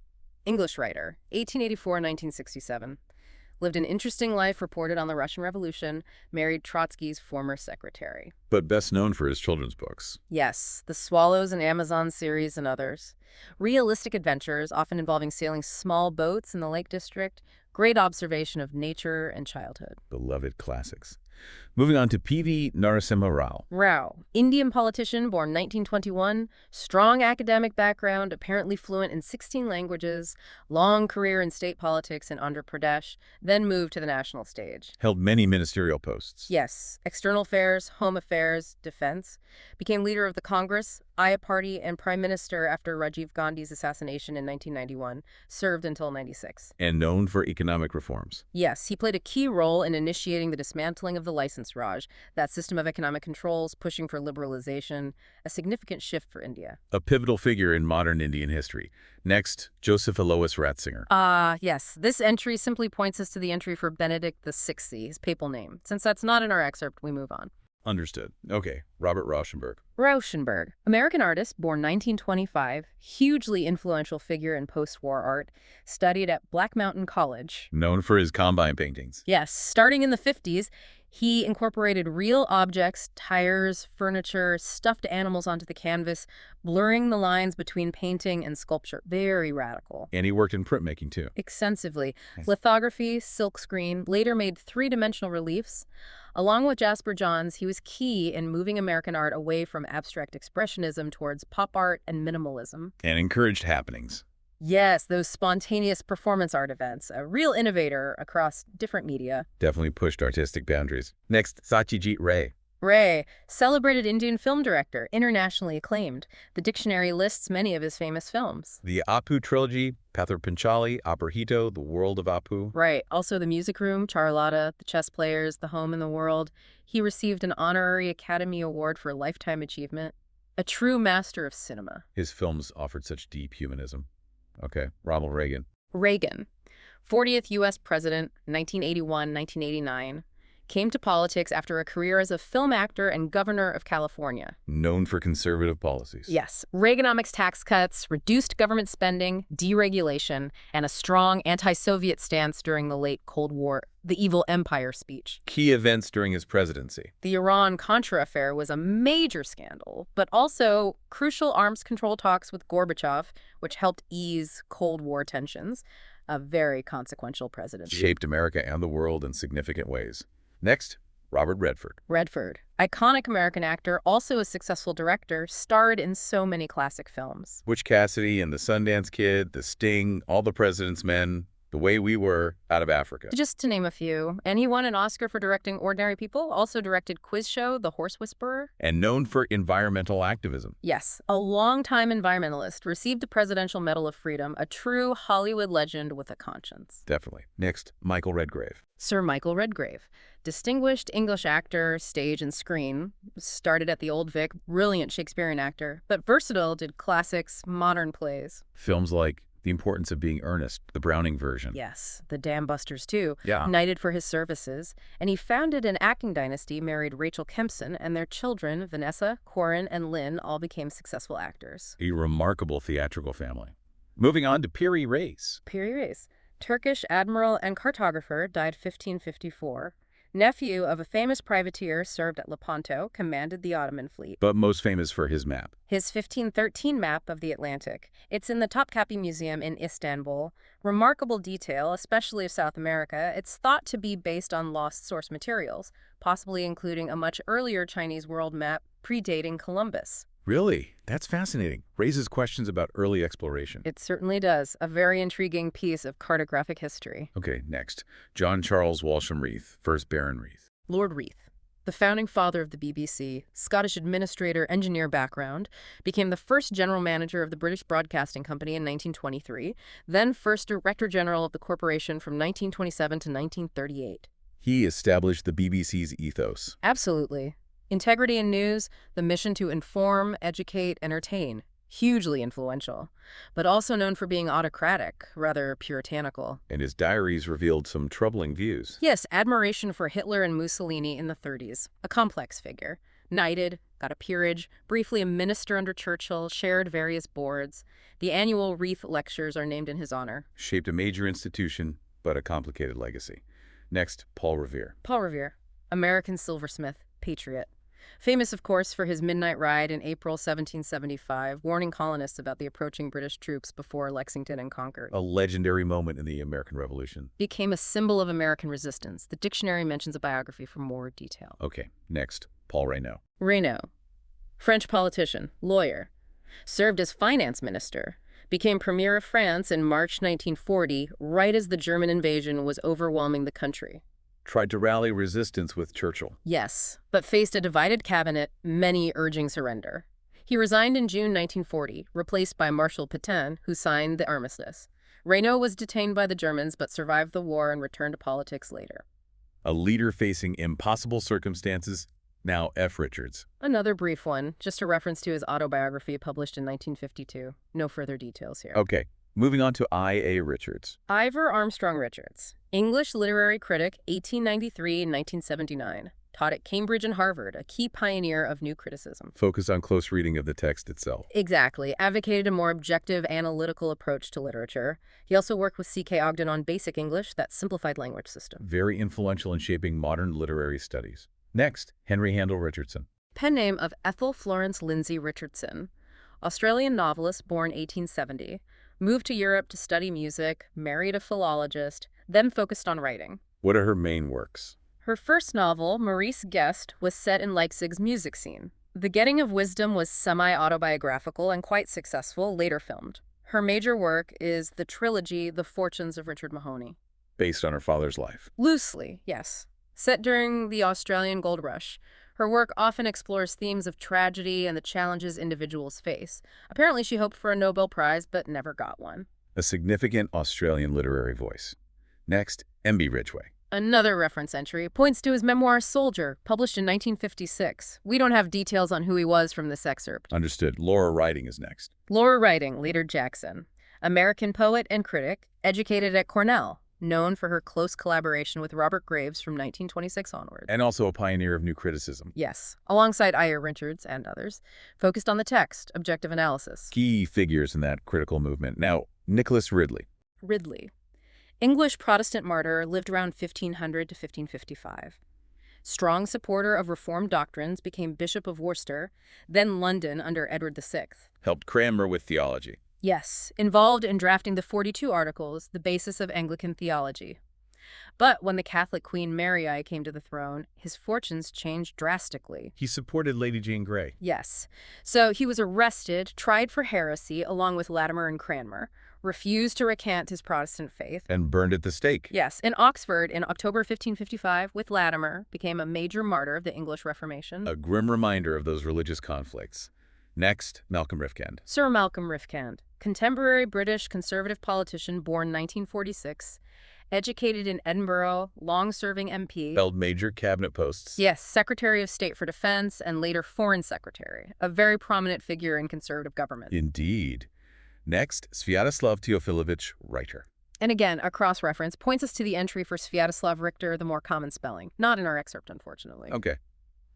Speaker 2: English writer, 1884-1967. Lived an interesting life reported on the Russian Revolution, married Trotsky's former secretary.
Speaker 1: But best known for his children's books.
Speaker 2: Yes, the Swallows and Amazon series and others. Realistic adventures, often involving sailing small boats in the Lake District. Great observation of nature and childhood.
Speaker 1: Beloved classics. Moving on to P.V. Narasimha Rao.
Speaker 2: Rao, Indian politician, born 1921, strong academic background, apparently fluent in 16 languages, long career in state politics in Andhra Pradesh, then moved to the national stage.
Speaker 1: Held many ministerial posts.
Speaker 2: Yes, external affairs, home affairs, defense. Became leader of the Congress, Aya Party, and prime minister after Rajiv Gandhi's assassination in 1991. Served until 96.
Speaker 1: And known for economic reforms.
Speaker 2: Yes, he played a key role in initiating the dismantling of the license Raj, that system of economic controls, pushing for liberalization, a significant shift for India.
Speaker 1: A pivotal figure in modern Indian history. Next, Joseph Alois Ratzinger.
Speaker 2: Yes. This entry simply points us to the entry for Benedict XVI, his papal name. Since that's not in our excerpt, we move on.
Speaker 1: Understood. Okay, Robert Rauschenberg.
Speaker 2: Rauschenberg, American artist, born 1925, hugely influential figure in post-war art, studied at Black Mountain College.
Speaker 1: Known for his combine paintings.
Speaker 2: Yes, starting in the 50s, he incorporated real objects, tires, furniture, stuffed animals onto the canvas, blurring the lines between painting and sculpture. Very radical.
Speaker 1: And he worked in printmaking, too.
Speaker 2: Extensively.
Speaker 1: Nice.
Speaker 2: Lithography, silkscreen, later made 3-dimensional reliefs. Along with Jasper Johns, he was key in moving American art away from abstract expressionism towards pop art and minimalism.
Speaker 1: And encouraged happenings.
Speaker 2: Yes, those spontaneous performance art events, a real innovator across different media.
Speaker 1: Definitely pushed artistic boundaries. Next, Satyajit Ray.
Speaker 2: Ray, celebrated Indian film director, internationally acclaimed. The dictionary lists many of his famous films.
Speaker 1: The Apu trilogy, Pather Panchali, Aperhito, The World of Apu.
Speaker 2: Right. Also, The Music Room, Charlotta, The Chess Players, The Home in the World. He received an honorary Academy Award for Lifetime Achievement. A true master of cinema.
Speaker 1: His films offered such deep humanism. Okay, Ronald Reagan.
Speaker 2: Reagan, 40th U.S. President, 1981-1989, came to politics after a career as a film actor and governor of California.
Speaker 1: Known for conservative policies.
Speaker 2: Yes, Reaganomics tax cuts, reduced government spending, deregulation, and a strong anti-Soviet stance during the late Cold War, the Evil Empire speech.
Speaker 1: Key events during his presidency.
Speaker 2: The Iran-Contra affair was a major scandal, but also crucial arms control talks with Gorbachev, which helped ease Cold War tensions. A very consequential presidency.
Speaker 1: Shaped America and the world in significant ways. Next, Robert Redford.
Speaker 2: Redford, iconic American actor, also a successful director, starred in so many classic films.
Speaker 1: Butch Cassidy and the Sundance Kid, The Sting, All the President's Men, The Way We Were, Out of Africa.
Speaker 2: Just to name a few. And he won an Oscar for directing Ordinary People, also directed Quiz Show, The Horse Whisperer.
Speaker 1: And known for environmental activism.
Speaker 2: Yes, a longtime environmentalist, received the Presidential Medal of Freedom, a true Hollywood legend with a conscience.
Speaker 1: Definitely. Next, Michael Redgrave.
Speaker 2: Sir Michael Redgrave, distinguished English actor, stage and screen, started at the Old Vic, brilliant Shakespearean actor, but versatile, did classics, modern plays.
Speaker 1: Films like The Importance of Being Earnest, the Browning version.
Speaker 2: Yes, the Dam Busters too,
Speaker 1: Yeah.
Speaker 2: knighted for his services, and he founded an acting dynasty, married Rachel Kempson, and their children, Vanessa, Corin, and Lynn, all became successful actors.
Speaker 1: A remarkable theatrical family. Moving on to Piri Reis.
Speaker 2: Piri Reis, Turkish admiral and cartographer, died 1554. Nephew of a famous privateer, served at Lepanto, commanded the Ottoman fleet.
Speaker 1: But most famous for his map.
Speaker 2: His 1513 map of the Atlantic. It's in the Topkapi Museum in Istanbul. Remarkable detail, especially of South America. It's thought to be based on lost source materials, possibly including a much earlier Chinese world map predating Columbus.
Speaker 1: Really? That's fascinating. Raises questions about early exploration.
Speaker 2: It certainly does. A very intriguing piece of cartographic history.
Speaker 1: Okay, next. John Charles Walsham Reith, 1st Baron Reith.
Speaker 2: Lord Reith, the founding father of the BBC, Scottish administrator, engineer background, became the first general manager of the British Broadcasting Company in 1923, then first director general of the corporation from 1927 to 1938.
Speaker 1: He established the BBC's ethos.
Speaker 2: Absolutely. Integrity in news, the mission to inform, educate, entertain. Hugely influential, but also known for being autocratic, rather puritanical.
Speaker 1: And his diaries revealed some troubling views.
Speaker 2: Yes, admiration for Hitler and Mussolini in the 30s. A complex figure. Knighted, got a peerage, briefly a minister under Churchill, shared various boards. The annual Reith Lectures are named in his honor.
Speaker 1: Shaped a major institution, but a complicated legacy. Next, Paul Revere.
Speaker 2: Paul Revere, American silversmith, patriot. Famous, of course, for his midnight ride in April 1775, warning colonists about the approaching British troops before Lexington and Concord.
Speaker 1: A legendary moment in the American Revolution.
Speaker 2: Became a symbol of American resistance. The dictionary mentions a biography for more detail.
Speaker 1: Okay, next, Paul Reynaud.
Speaker 2: Reynaud, French politician, lawyer, served as finance minister, became premier of France in March 1940, right as the German invasion was overwhelming the country.
Speaker 1: Tried to rally resistance with Churchill.
Speaker 2: Yes, but faced a divided cabinet, many urging surrender. He resigned in June 1940, replaced by Marshal Pétain, who signed the armistice. Reynaud was detained by the Germans but survived the war and returned to politics later.
Speaker 1: A leader facing impossible circumstances. Now F. Richards.
Speaker 2: Another brief one, just a reference to his autobiography published in 1952. No further details here.
Speaker 1: Okay, moving on to I.A. Richards.
Speaker 2: Ivor Armstrong Richards, English literary critic, 1893 and 1979. Taught at Cambridge and Harvard, a key pioneer of new criticism.
Speaker 1: Focused on close reading of the text itself.
Speaker 2: Exactly. Advocated a more objective, analytical approach to literature. He also worked with C.K. Ogden on Basic English, that simplified language system.
Speaker 1: Very influential in shaping modern literary studies. Next, Henry Handel Richardson.
Speaker 2: Pen name of Ethel Florence Lindsay Richardson. Australian novelist, born 1870. Moved to Europe to study music, married a philologist, then focused on writing.
Speaker 1: What are her main works?
Speaker 2: Her first novel, Maurice Guest, was set in Leipzig's music scene. The Getting of Wisdom was semi-autobiographical and quite successful, later filmed. Her major work is the trilogy The Fortunes of Richard Mahoney.
Speaker 1: Based on her father's life.
Speaker 2: Loosely, yes. Set during the Australian Gold Rush. Her work often explores themes of tragedy and the challenges individuals face. Apparently, she hoped for a Nobel Prize, but never got one.
Speaker 1: A significant Australian literary voice. Next, M.B. Ridgway.
Speaker 2: Another reference entry points to his memoir Soldier, published in 1956. We don't have details on who he was from this excerpt.
Speaker 1: Understood. Laura Riding is next.
Speaker 2: Laura Riding, later Jackson. American poet and critic, educated at Cornell, known for her close collaboration with Robert Graves from 1926 onward.
Speaker 1: And also a pioneer of new criticism.
Speaker 2: Yes, alongside Ira Richards and others, focused on the text, objective analysis.
Speaker 1: Key figures in that critical movement. Now, Nicholas Ridley.
Speaker 2: Ridley. English Protestant martyr, lived around 1500 to 1555. Strong supporter of Reformed doctrines, became Bishop of Worcester, then London under Edward VI.
Speaker 1: Helped Cranmer with theology.
Speaker 2: Yes, involved in drafting the 42 Articles, the basis of Anglican theology. But when the Catholic Queen Mary came to the throne, his fortunes changed drastically.
Speaker 1: He supported Lady Jane Grey.
Speaker 2: Yes. So he was arrested, tried for heresy along with Latimer and Cranmer, refused to recant his Protestant faith.
Speaker 1: And burned at the stake.
Speaker 2: Yes, in Oxford in October 1555 with Latimer, became a major martyr of the English Reformation.
Speaker 1: A grim reminder of those religious conflicts. Next, Malcolm Rifkind.
Speaker 2: Sir Malcolm Rifkind, contemporary British conservative politician born 1946, educated in Edinburgh, long-serving MP.
Speaker 1: Held major cabinet posts.
Speaker 2: Yes, Secretary of State for Defense and later Foreign Secretary, a very prominent figure in conservative government.
Speaker 1: Indeed. Next, Sviatoslav Teofilovich Richter.
Speaker 2: And again, a cross-reference points us to the entry for Sviatoslav Richter, the more common spelling. Not in our excerpt, unfortunately.
Speaker 1: Okay.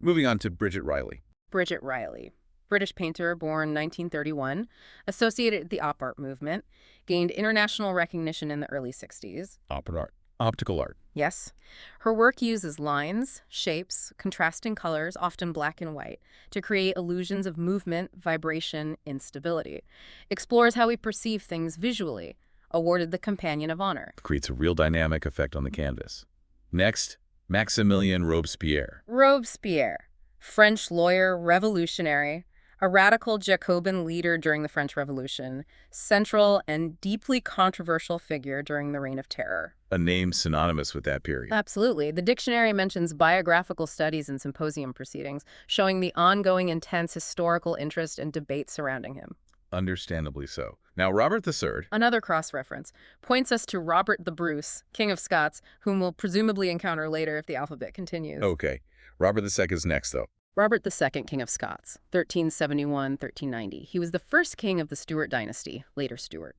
Speaker 1: Moving on to Bridget Riley.
Speaker 2: Bridget Riley. British painter, born 1931, associated with the op art movement, gained international recognition in the early 60s.
Speaker 1: Optical art.
Speaker 2: Yes. Her work uses lines, shapes, contrasting colors, often black and white, to create illusions of movement, vibration, instability. Explores how we perceive things visually. Awarded the Companion of Honor.
Speaker 1: Creates a real dynamic effect on the canvas. Next, Maximilien Robespierre.
Speaker 2: Robespierre. French lawyer, revolutionary, a radical Jacobin leader during the French Revolution, central and deeply controversial figure during the Reign of Terror.
Speaker 1: A name synonymous with that period.
Speaker 2: Absolutely. The dictionary mentions biographical studies and symposium proceedings, showing the ongoing intense historical interest and debate surrounding him.
Speaker 1: Understandably so. Now, Robert III.
Speaker 2: Another cross-reference points us to Robert the Bruce, King of Scots, whom we'll presumably encounter later if the alphabet continues.
Speaker 1: Okay. Robert II is next, though.
Speaker 2: Robert II, King of Scots, 1371-1390. He was the first king of the Stuart dynasty, later Stuart.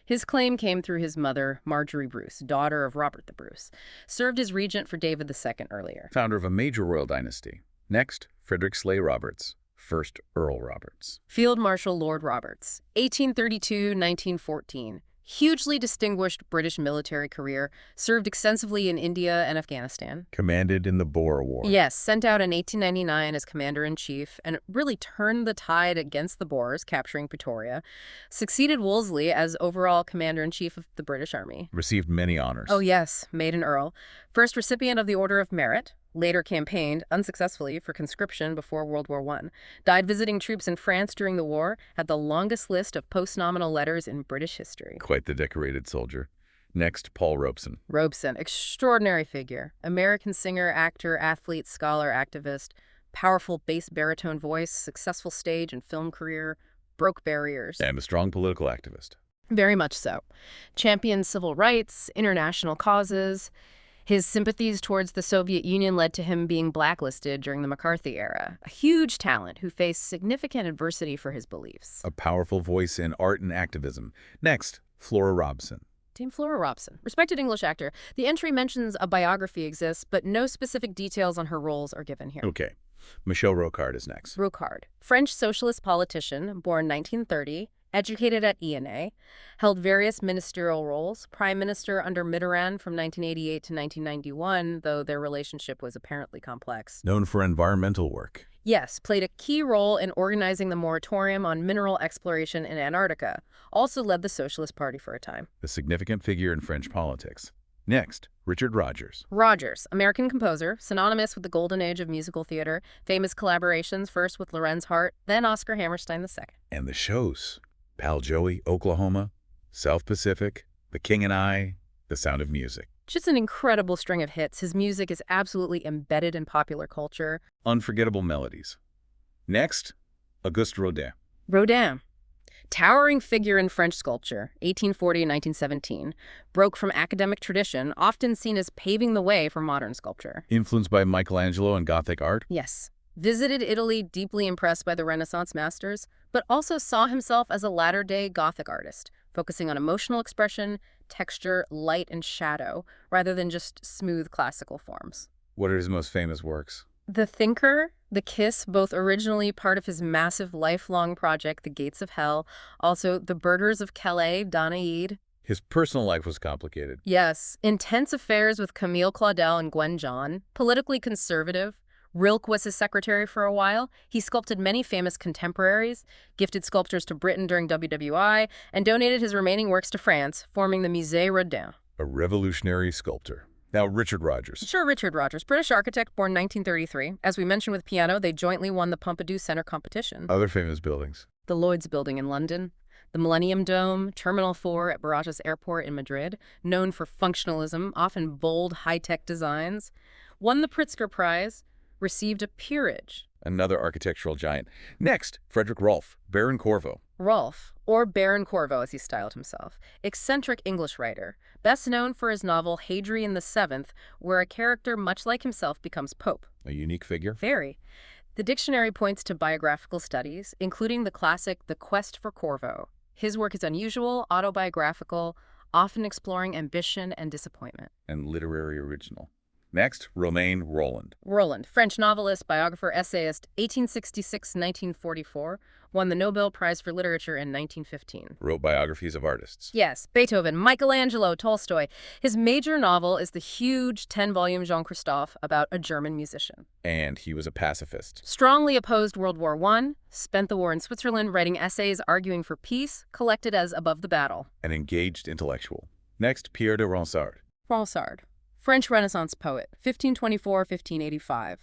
Speaker 2: His claim came through his mother, Marjorie Bruce, daughter of Robert the Bruce. Served as regent for David II earlier.
Speaker 1: Founder of a major royal dynasty. Next, Frederick Sleigh Roberts, 1st Earl Roberts.
Speaker 2: Field Marshal Lord Roberts, 1832-1914. Hugely distinguished British military career, served extensively in India and Afghanistan.
Speaker 1: Commanded in the Boer War.
Speaker 2: Yes, sent out in 1899 as commander-in-chief and really turned the tide against the Boers, capturing Pretoria. Succeeded Wolseley as overall commander-in-chief of the British Army.
Speaker 1: Received many honors.
Speaker 2: Oh yes, made an earl. First recipient of the Order of Merit. Later campaigned, unsuccessfully, for conscription before World War I. Died visiting troops in France during the war, had the longest list of post-nominal letters in British history.
Speaker 1: Quite the decorated soldier. Next, Paul Robeson.
Speaker 2: Robeson, extraordinary figure. American singer, actor, athlete, scholar, activist. Powerful bass baritone voice, successful stage and film career, broke barriers.
Speaker 1: And a strong political activist.
Speaker 2: Very much so. Championed civil rights, international causes. His sympathies towards the Soviet Union led to him being blacklisted during the McCarthy era. A huge talent who faced significant adversity for his beliefs.
Speaker 1: A powerful voice in art and activism. Next, Flora Robson.
Speaker 2: Dame Flora Robson, respected English actor. The entry mentions a biography exists, but no specific details on her roles are given here.
Speaker 1: Okay. Michel Rocard is next.
Speaker 2: Rocard, French socialist politician, born 1930, educated at ENA, held various ministerial roles, prime minister under Mitterrand from 1988 to 1991, though their relationship was apparently complex.
Speaker 1: Known for environmental work.
Speaker 2: Yes, played a key role in organizing the moratorium on mineral exploration in Antarctica. Also led the Socialist Party for a time.
Speaker 1: A significant figure in French politics. Next, Richard Rodgers.
Speaker 2: Rodgers, American composer, synonymous with the golden age of musical theater, famous collaborations first with Lorenz Hart, then Oscar Hammerstein II.
Speaker 1: And the shows. Pal Joey, Oklahoma, South Pacific, The King and I, The Sound of Music.
Speaker 2: Just an incredible string of hits. His music is absolutely embedded in popular culture.
Speaker 1: Unforgettable melodies. Next, Auguste Rodin.
Speaker 2: Rodin, towering figure in French sculpture, 1840 and 1917, broke from academic tradition, often seen as paving the way for modern sculpture.
Speaker 1: Influenced by Michelangelo and Gothic art.
Speaker 2: Yes. Visited Italy deeply impressed by the Renaissance masters, but also saw himself as a latter-day Gothic artist, focusing on emotional expression, texture, light, and shadow, rather than just smooth classical forms.
Speaker 1: What are his most famous works?
Speaker 2: The Thinker, The Kiss, both originally part of his massive lifelong project, The Gates of Hell, also The Burghers of Calais, Danaid.
Speaker 1: His personal life was complicated.
Speaker 2: Yes, intense affairs with Camille Claudel and Gwen John, politically conservative. Rilke was his secretary for a while. He sculpted many famous contemporaries, gifted sculptures to Britain during WWI, and donated his remaining works to France, forming the Musée Rodin.
Speaker 1: A revolutionary sculptor. Now, Richard Rogers.
Speaker 2: Sure, Richard Rogers, British architect, born 1933. As we mentioned with piano, they jointly won the Pompidou Center competition.
Speaker 1: Other famous buildings.
Speaker 2: The Lloyd's Building in London, the Millennium Dome, Terminal 4 at Barajas Airport in Madrid, known for functionalism, often bold, high-tech designs. Won the Pritzker Prize, received a peerage.
Speaker 1: Another architectural giant. Next, Frederick Rolfe, Baron Corvo.
Speaker 2: Rolfe, or Baron Corvo as he styled himself, eccentric English writer, best known for his novel Hadrian VII, where a character much like himself becomes pope.
Speaker 1: A unique figure.
Speaker 2: Very. The dictionary points to biographical studies, including the classic The Quest for Corvo. His work is unusual, autobiographical, often exploring ambition and disappointment.
Speaker 1: And literary original. Next, Romain Rolland.
Speaker 2: Roland, French novelist, biographer, essayist, 1866-1944, won the Nobel Prize for Literature in 1915.
Speaker 1: Wrote biographies of artists.
Speaker 2: Yes, Beethoven, Michelangelo, Tolstoy. His major novel is the huge 10-volume Jean Christophe about a German musician.
Speaker 1: And he was a pacifist.
Speaker 2: Strongly opposed World War I, spent the war in Switzerland writing essays arguing for peace, collected as Above the Battle.
Speaker 1: An engaged intellectual. Next, Pierre de Ronsard.
Speaker 2: Ronsard, French Renaissance poet, 1524-1585.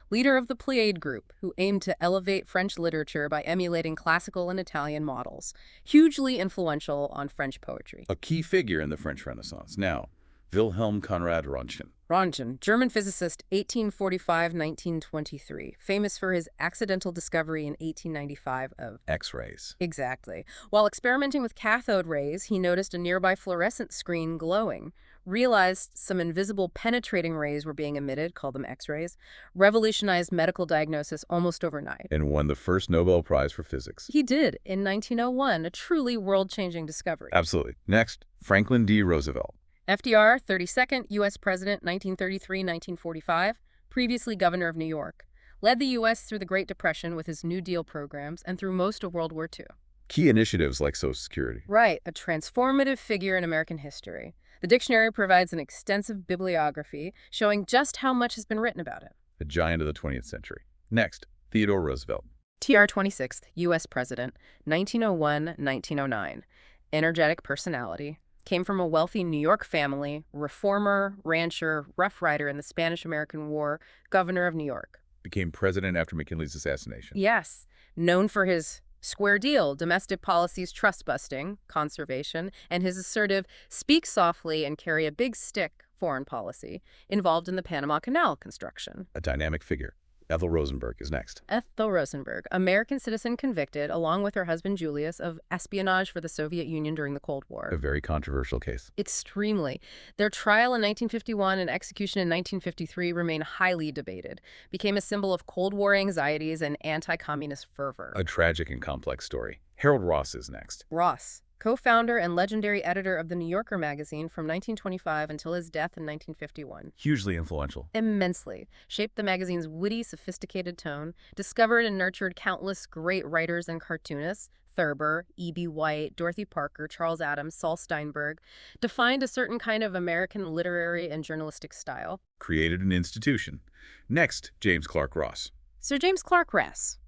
Speaker 2: Leader of the Pléiade group, who aimed to elevate French literature by emulating classical and Italian models. Hugely influential on French poetry.
Speaker 1: A key figure in the French Renaissance. Now, Wilhelm Conrad Röntgen.
Speaker 2: Röntgen, German physicist, 1845-1923, famous for his accidental discovery in 1895 of
Speaker 1: X-rays.
Speaker 2: Exactly. While experimenting with cathode rays, he noticed a nearby fluorescent screen glowing, realized some invisible penetrating rays were being emitted, called them X-rays, revolutionized medical diagnosis almost overnight.
Speaker 1: And won the first Nobel Prize for Physics.
Speaker 2: He did, in 1901, a truly world-changing discovery.
Speaker 1: Absolutely. Next, Franklin D. Roosevelt.
Speaker 2: FDR, 32nd U.S. President, 1933-1945, previously governor of New York. Led the U.S. through the Great Depression with his New Deal programs and through most of World War II.
Speaker 1: Key initiatives like Social Security.
Speaker 2: Right, a transformative figure in American history. The dictionary provides an extensive bibliography showing just how much has been written about it.
Speaker 1: A giant of the 20th century. Next, Theodore Roosevelt.
Speaker 2: TR 26th, U.S. President, 1901-1909. Energetic personality. Came from a wealthy New York family, reformer, rancher, Rough Rider in the Spanish-American War, governor of New York.
Speaker 1: Became president after McKinley's assassination.
Speaker 2: Yes, known for his square deal, domestic policies, trust-busting, conservation, and his assertive, speak softly and carry a big stick foreign policy involved in the Panama Canal construction.
Speaker 1: A dynamic figure. Ethel Rosenberg is next.
Speaker 2: Ethel Rosenberg, American citizen convicted, along with her husband Julius, of espionage for the Soviet Union during the Cold War.
Speaker 1: A very controversial case.
Speaker 2: Extremely. Their trial in 1951 and execution in 1953 remain highly debated, became a symbol of Cold War anxieties and anti-communist fervor.
Speaker 1: A tragic and complex story. Harold Ross is next.
Speaker 2: Ross, co-founder and legendary editor of the New Yorker magazine from 1925 until his death in 1951.
Speaker 1: Hugely influential.
Speaker 2: Immensely. Shaped the magazine's witty, sophisticated tone, discovered and nurtured countless great writers and cartoonists, Thurber, E.B. White, Dorothy Parker, Charles Addams, Saul Steinberg, defined a certain kind of American literary and journalistic style.
Speaker 1: Created an institution. Next, James Clark Ross.
Speaker 2: Sir James Clark Ross,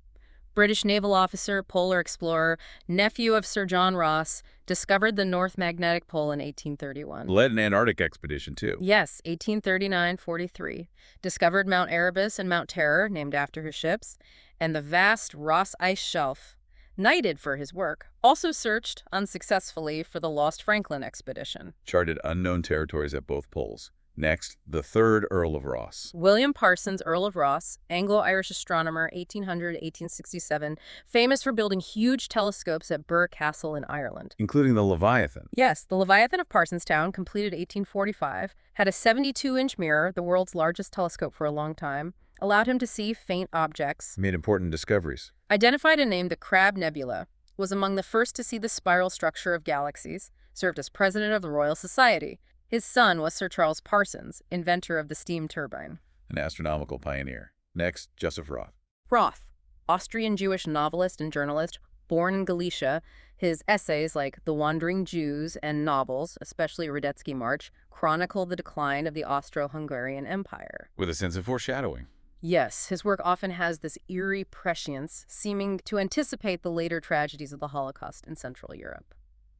Speaker 2: British naval officer, polar explorer, nephew of Sir John Ross, discovered the North Magnetic Pole in 1831.
Speaker 1: Led an Antarctic expedition, too.
Speaker 2: Yes, 1839-43. Discovered Mount Erebus and Mount Terror, named after his ships, and the vast Ross Ice Shelf, knighted for his work, also searched unsuccessfully for the lost Franklin expedition.
Speaker 1: Charted unknown territories at both poles. Next, the third Earl of Ross.
Speaker 2: William Parsons, Earl of Ross, Anglo-Irish astronomer, 1800–1867, famous for building huge telescopes at Birr Castle in Ireland.
Speaker 1: Including the Leviathan.
Speaker 2: Yes, the Leviathan of Parsonstown, completed 1845, had a 72-inch mirror, the world's largest telescope for a long time, allowed him to see faint objects.
Speaker 1: Made important discoveries.
Speaker 2: Identified and named the Crab Nebula, was among the first to see the spiral structure of galaxies, served as president of the Royal Society. His son was Sir Charles Parsons, inventor of the steam turbine.
Speaker 1: An astronomical pioneer. Next, Joseph Roth.
Speaker 2: Roth, Austrian Jewish novelist and journalist, born in Galicia. His essays like The Wandering Jews and novels, especially Radetzky March, chronicle the decline of the Austro-Hungarian Empire.
Speaker 1: With a sense of foreshadowing.
Speaker 2: Yes, his work often has this eerie prescience, seeming to anticipate the later tragedies of the Holocaust in Central Europe.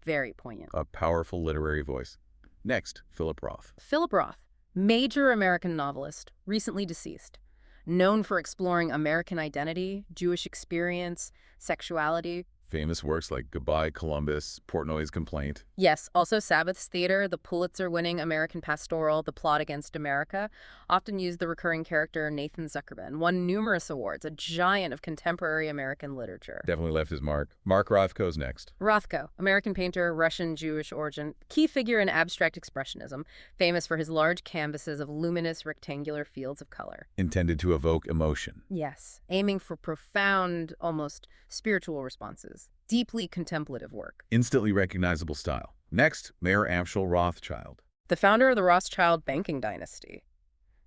Speaker 2: Very poignant.
Speaker 1: A powerful literary voice. Next, Philip Roth.
Speaker 2: Philip Roth, major American novelist, recently deceased. Known for exploring American identity, Jewish experience, sexuality.
Speaker 1: Famous works like Goodbye, Columbus, Portnoy's Complaint.
Speaker 2: Yes, also Sabbath's Theater, the Pulitzer-winning American pastoral, The Plot Against America, often used the recurring character Nathan Zuckerman, won numerous awards, a giant of contemporary American literature.
Speaker 1: Definitely left his mark. Mark Rothko's next.
Speaker 2: Rothko, American painter, Russian-Jewish origin, key figure in abstract expressionism, famous for his large canvases of luminous rectangular fields of color.
Speaker 1: Intended to evoke emotion.
Speaker 2: Yes, aiming for profound, almost spiritual responses. Deeply contemplative work.
Speaker 1: Instantly recognizable style. Next, Mayer Amschel Rothschild.
Speaker 2: The founder of the Rothschild banking dynasty.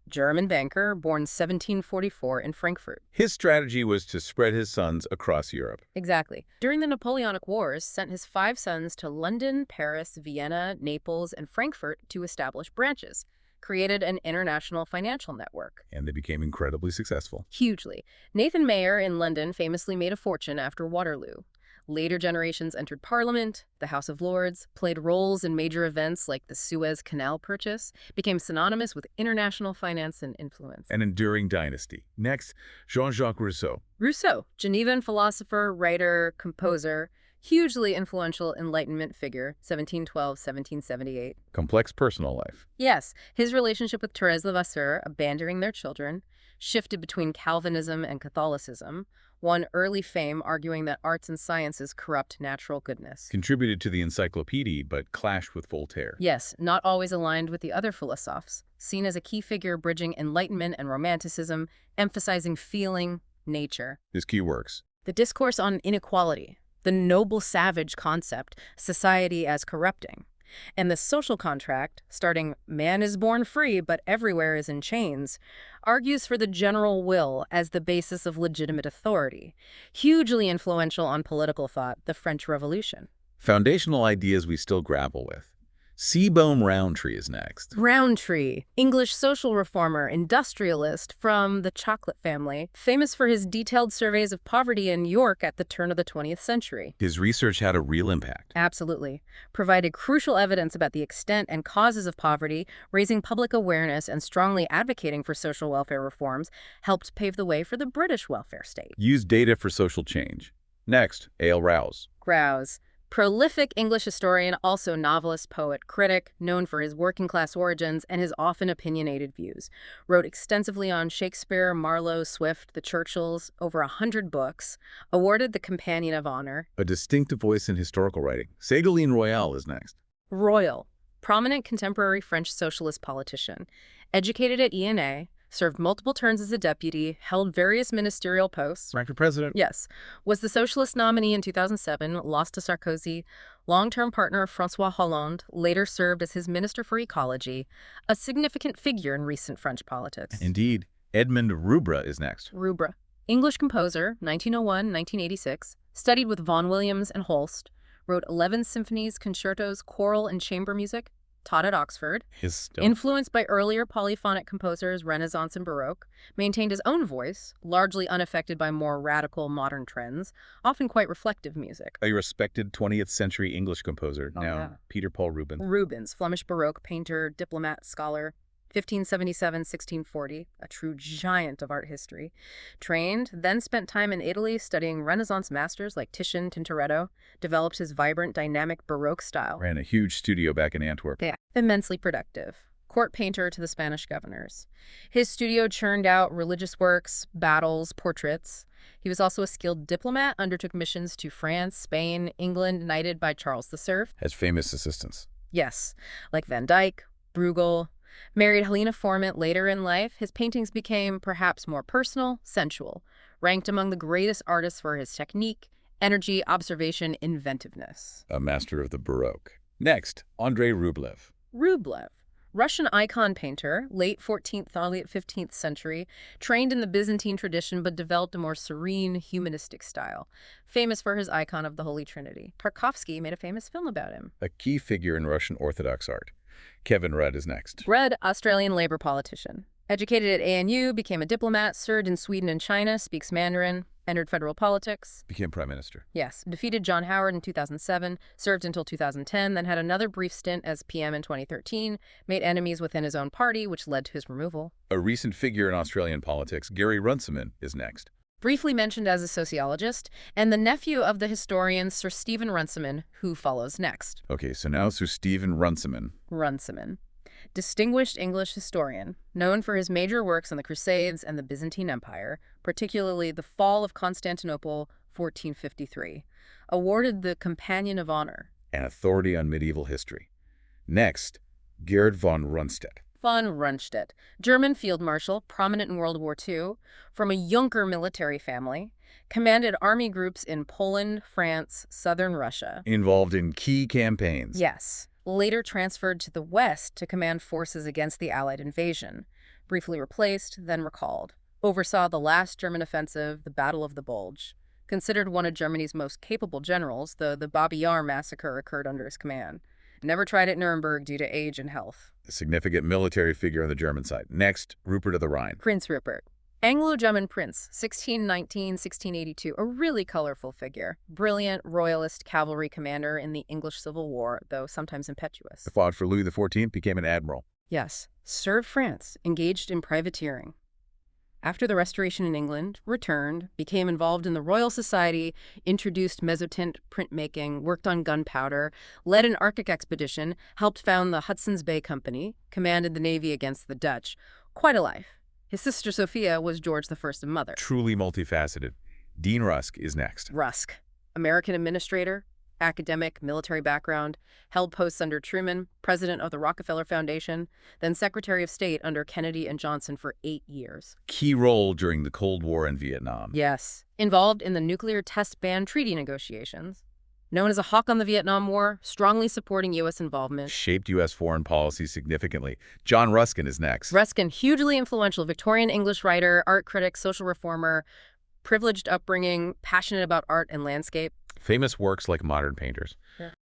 Speaker 2: German banker, born 1744 in Frankfurt.
Speaker 1: His strategy was to spread his sons across Europe.
Speaker 2: Exactly. During the Napoleonic Wars, sent his 5 sons to London, Paris, Vienna, Naples, and Frankfurt to establish branches. Created an international financial network.
Speaker 1: And they became incredibly successful.
Speaker 2: Hugely. Nathan Mayer in London famously made a fortune after Waterloo. Later generations entered Parliament, the House of Lords, played roles in major events like the Suez Canal Purchase, became synonymous with international finance and influence.
Speaker 1: An enduring dynasty. Next, Jean-Jacques Rousseau.
Speaker 2: Rousseau, Genevan philosopher, writer, composer, hugely influential Enlightenment figure, 1712–1778.
Speaker 1: Complex personal life.
Speaker 2: Yes, his relationship with Thérèse Levasseur, abandoning their children, shifted between Calvinism and Catholicism, won early fame arguing that arts and sciences corrupt natural goodness.
Speaker 1: Contributed to the encyclopedia, but clashed with Voltaire.
Speaker 2: Yes, not always aligned with the other philosophers, seen as a key figure bridging Enlightenment and Romanticism, emphasizing feeling, nature.
Speaker 1: His key works.
Speaker 2: The Discourse on Inequality, the noble savage concept, society as corrupting, and the social contract, starting man is born free but everywhere is in chains, argues for the general will as the basis of legitimate authority. Hugely influential on political thought, the French Revolution.
Speaker 1: Foundational ideas we still grapple with. Seabohm Rowntree is next.
Speaker 2: Rowntree, English social reformer, industrialist from the chocolate family, famous for his detailed surveys of poverty in York at the turn of the 20th century.
Speaker 1: His research had a real impact.
Speaker 2: Absolutely. Provided crucial evidence about the extent and causes of poverty, raising public awareness and strongly advocating for social welfare reforms, helped pave the way for the British welfare state.
Speaker 1: Used data for social change. Next, A.L. Rowse.
Speaker 2: Rowse. Prolific English historian, also novelist, poet, critic, known for his working-class origins and his often opinionated views. Wrote extensively on Shakespeare, Marlowe, Swift, the Churchills, over 100 books. Awarded the Companion of Honor.
Speaker 1: A distinctive voice in historical writing. Ségolène Royal is next.
Speaker 2: Royal. Prominent contemporary French socialist politician. Educated at ENA. Served multiple terms as a deputy, held various ministerial posts.
Speaker 1: Ran for president.
Speaker 2: Yes. Was the socialist nominee in 2007, lost to Sarkozy, long-term partner of François Hollande, later served as his minister for ecology, a significant figure in recent French politics.
Speaker 1: Indeed. Edmond Rubra is next.
Speaker 2: Rubra. English composer, 1901–1986, studied with Vaughan Williams and Holst, wrote 11 symphonies, concertos, choral, and chamber music. Taught at Oxford, influenced by earlier polyphonic composers, Renaissance and Baroque, maintained his own voice, largely unaffected by more radical modern trends, often quite reflective music.
Speaker 1: A respected 20th century English composer, Peter Paul Rubens.
Speaker 2: Rubens, Flemish Baroque painter, diplomat, scholar. 1577-1640, a true giant of art history. Trained, then spent time in Italy studying Renaissance masters like Titian, Tintoretto, developed his vibrant, dynamic Baroque style.
Speaker 1: Ran a huge studio back in Antwerp.
Speaker 2: Yeah. Immensely productive. Court painter to the Spanish governors. His studio churned out religious works, battles, portraits. He was also a skilled diplomat, undertook missions to France, Spain, England, knighted by Charles the Serf.
Speaker 1: Has famous assistants.
Speaker 2: Yes, like Van Dyck, Bruegel. Married Helena Formant later in life, his paintings became perhaps more personal, sensual, ranked among the greatest artists for his technique, energy, observation, inventiveness.
Speaker 1: A master of the Baroque. Next, Andrei Rublev.
Speaker 2: Rublev, Russian icon painter, late 14th, early 15th century, trained in the Byzantine tradition but developed a more serene, humanistic style. Famous for his icon of the Holy Trinity. Tarkovsky made a famous film about him.
Speaker 1: A key figure in Russian Orthodox art. Kevin Rudd is next.
Speaker 2: Rudd, Australian Labour politician. Educated at ANU, became a diplomat, served in Sweden and China, speaks Mandarin, entered federal politics.
Speaker 1: Became prime minister.
Speaker 2: Yes, defeated John Howard in 2007, served until 2010, then had another brief stint as PM in 2013, made enemies within his own party, which led to his removal.
Speaker 1: A recent figure in Australian politics, Gary Runciman, is next.
Speaker 2: Briefly mentioned as a sociologist, and the nephew of the historian Sir Stephen Runciman, who follows next.
Speaker 1: Okay, so now Sir Stephen Runciman.
Speaker 2: Runciman. Distinguished English historian, known for his major works on the Crusades and the Byzantine Empire, particularly the Fall of Constantinople, 1453. Awarded the Companion of Honor.
Speaker 1: An authority on medieval history. Next, Gerhard von Rundstedt.
Speaker 2: Von Rundstedt, German field marshal, prominent in World War II, from a Junker military family, commanded army groups in Poland, France, southern Russia.
Speaker 1: Involved in key campaigns.
Speaker 2: Yes. Later transferred to the West to command forces against the Allied invasion. Briefly replaced, then recalled. Oversaw the last German offensive, the Battle of the Bulge. Considered one of Germany's most capable generals, though the Babi Yar massacre occurred under his command. Never tried at Nuremberg due to age and health.
Speaker 1: A significant military figure on the German side. Next, Rupert of the Rhine.
Speaker 2: Prince Rupert. Anglo-German prince, 1619-1682, a really colorful figure. Brilliant royalist cavalry commander in the English Civil War, though sometimes impetuous.
Speaker 1: Fought for Louis XIV, became an admiral.
Speaker 2: Yes. Served France, engaged in privateering. After the Restoration in England, returned, became involved in the Royal Society, introduced mezzotint printmaking, worked on gunpowder, led an Arctic expedition, helped found the Hudson's Bay Company, commanded the Navy against the Dutch. Quite a life. His sister Sophia was George I's mother.
Speaker 1: Truly multifaceted. Dean Rusk is next.
Speaker 2: Rusk, American administrator, academic, military background, held posts under Truman, president of the Rockefeller Foundation, then Secretary of State under Kennedy and Johnson for 8 years.
Speaker 1: Key role during the Cold War and Vietnam.
Speaker 2: Yes. Involved in the nuclear test ban treaty negotiations. Known as a hawk on the Vietnam War, strongly supporting U.S. involvement.
Speaker 1: Shaped U.S. foreign policy significantly. John Ruskin is next.
Speaker 2: Ruskin, hugely influential Victorian English writer, art critic, social reformer, privileged upbringing, passionate about art and landscape.
Speaker 1: Famous works like Modern Painters.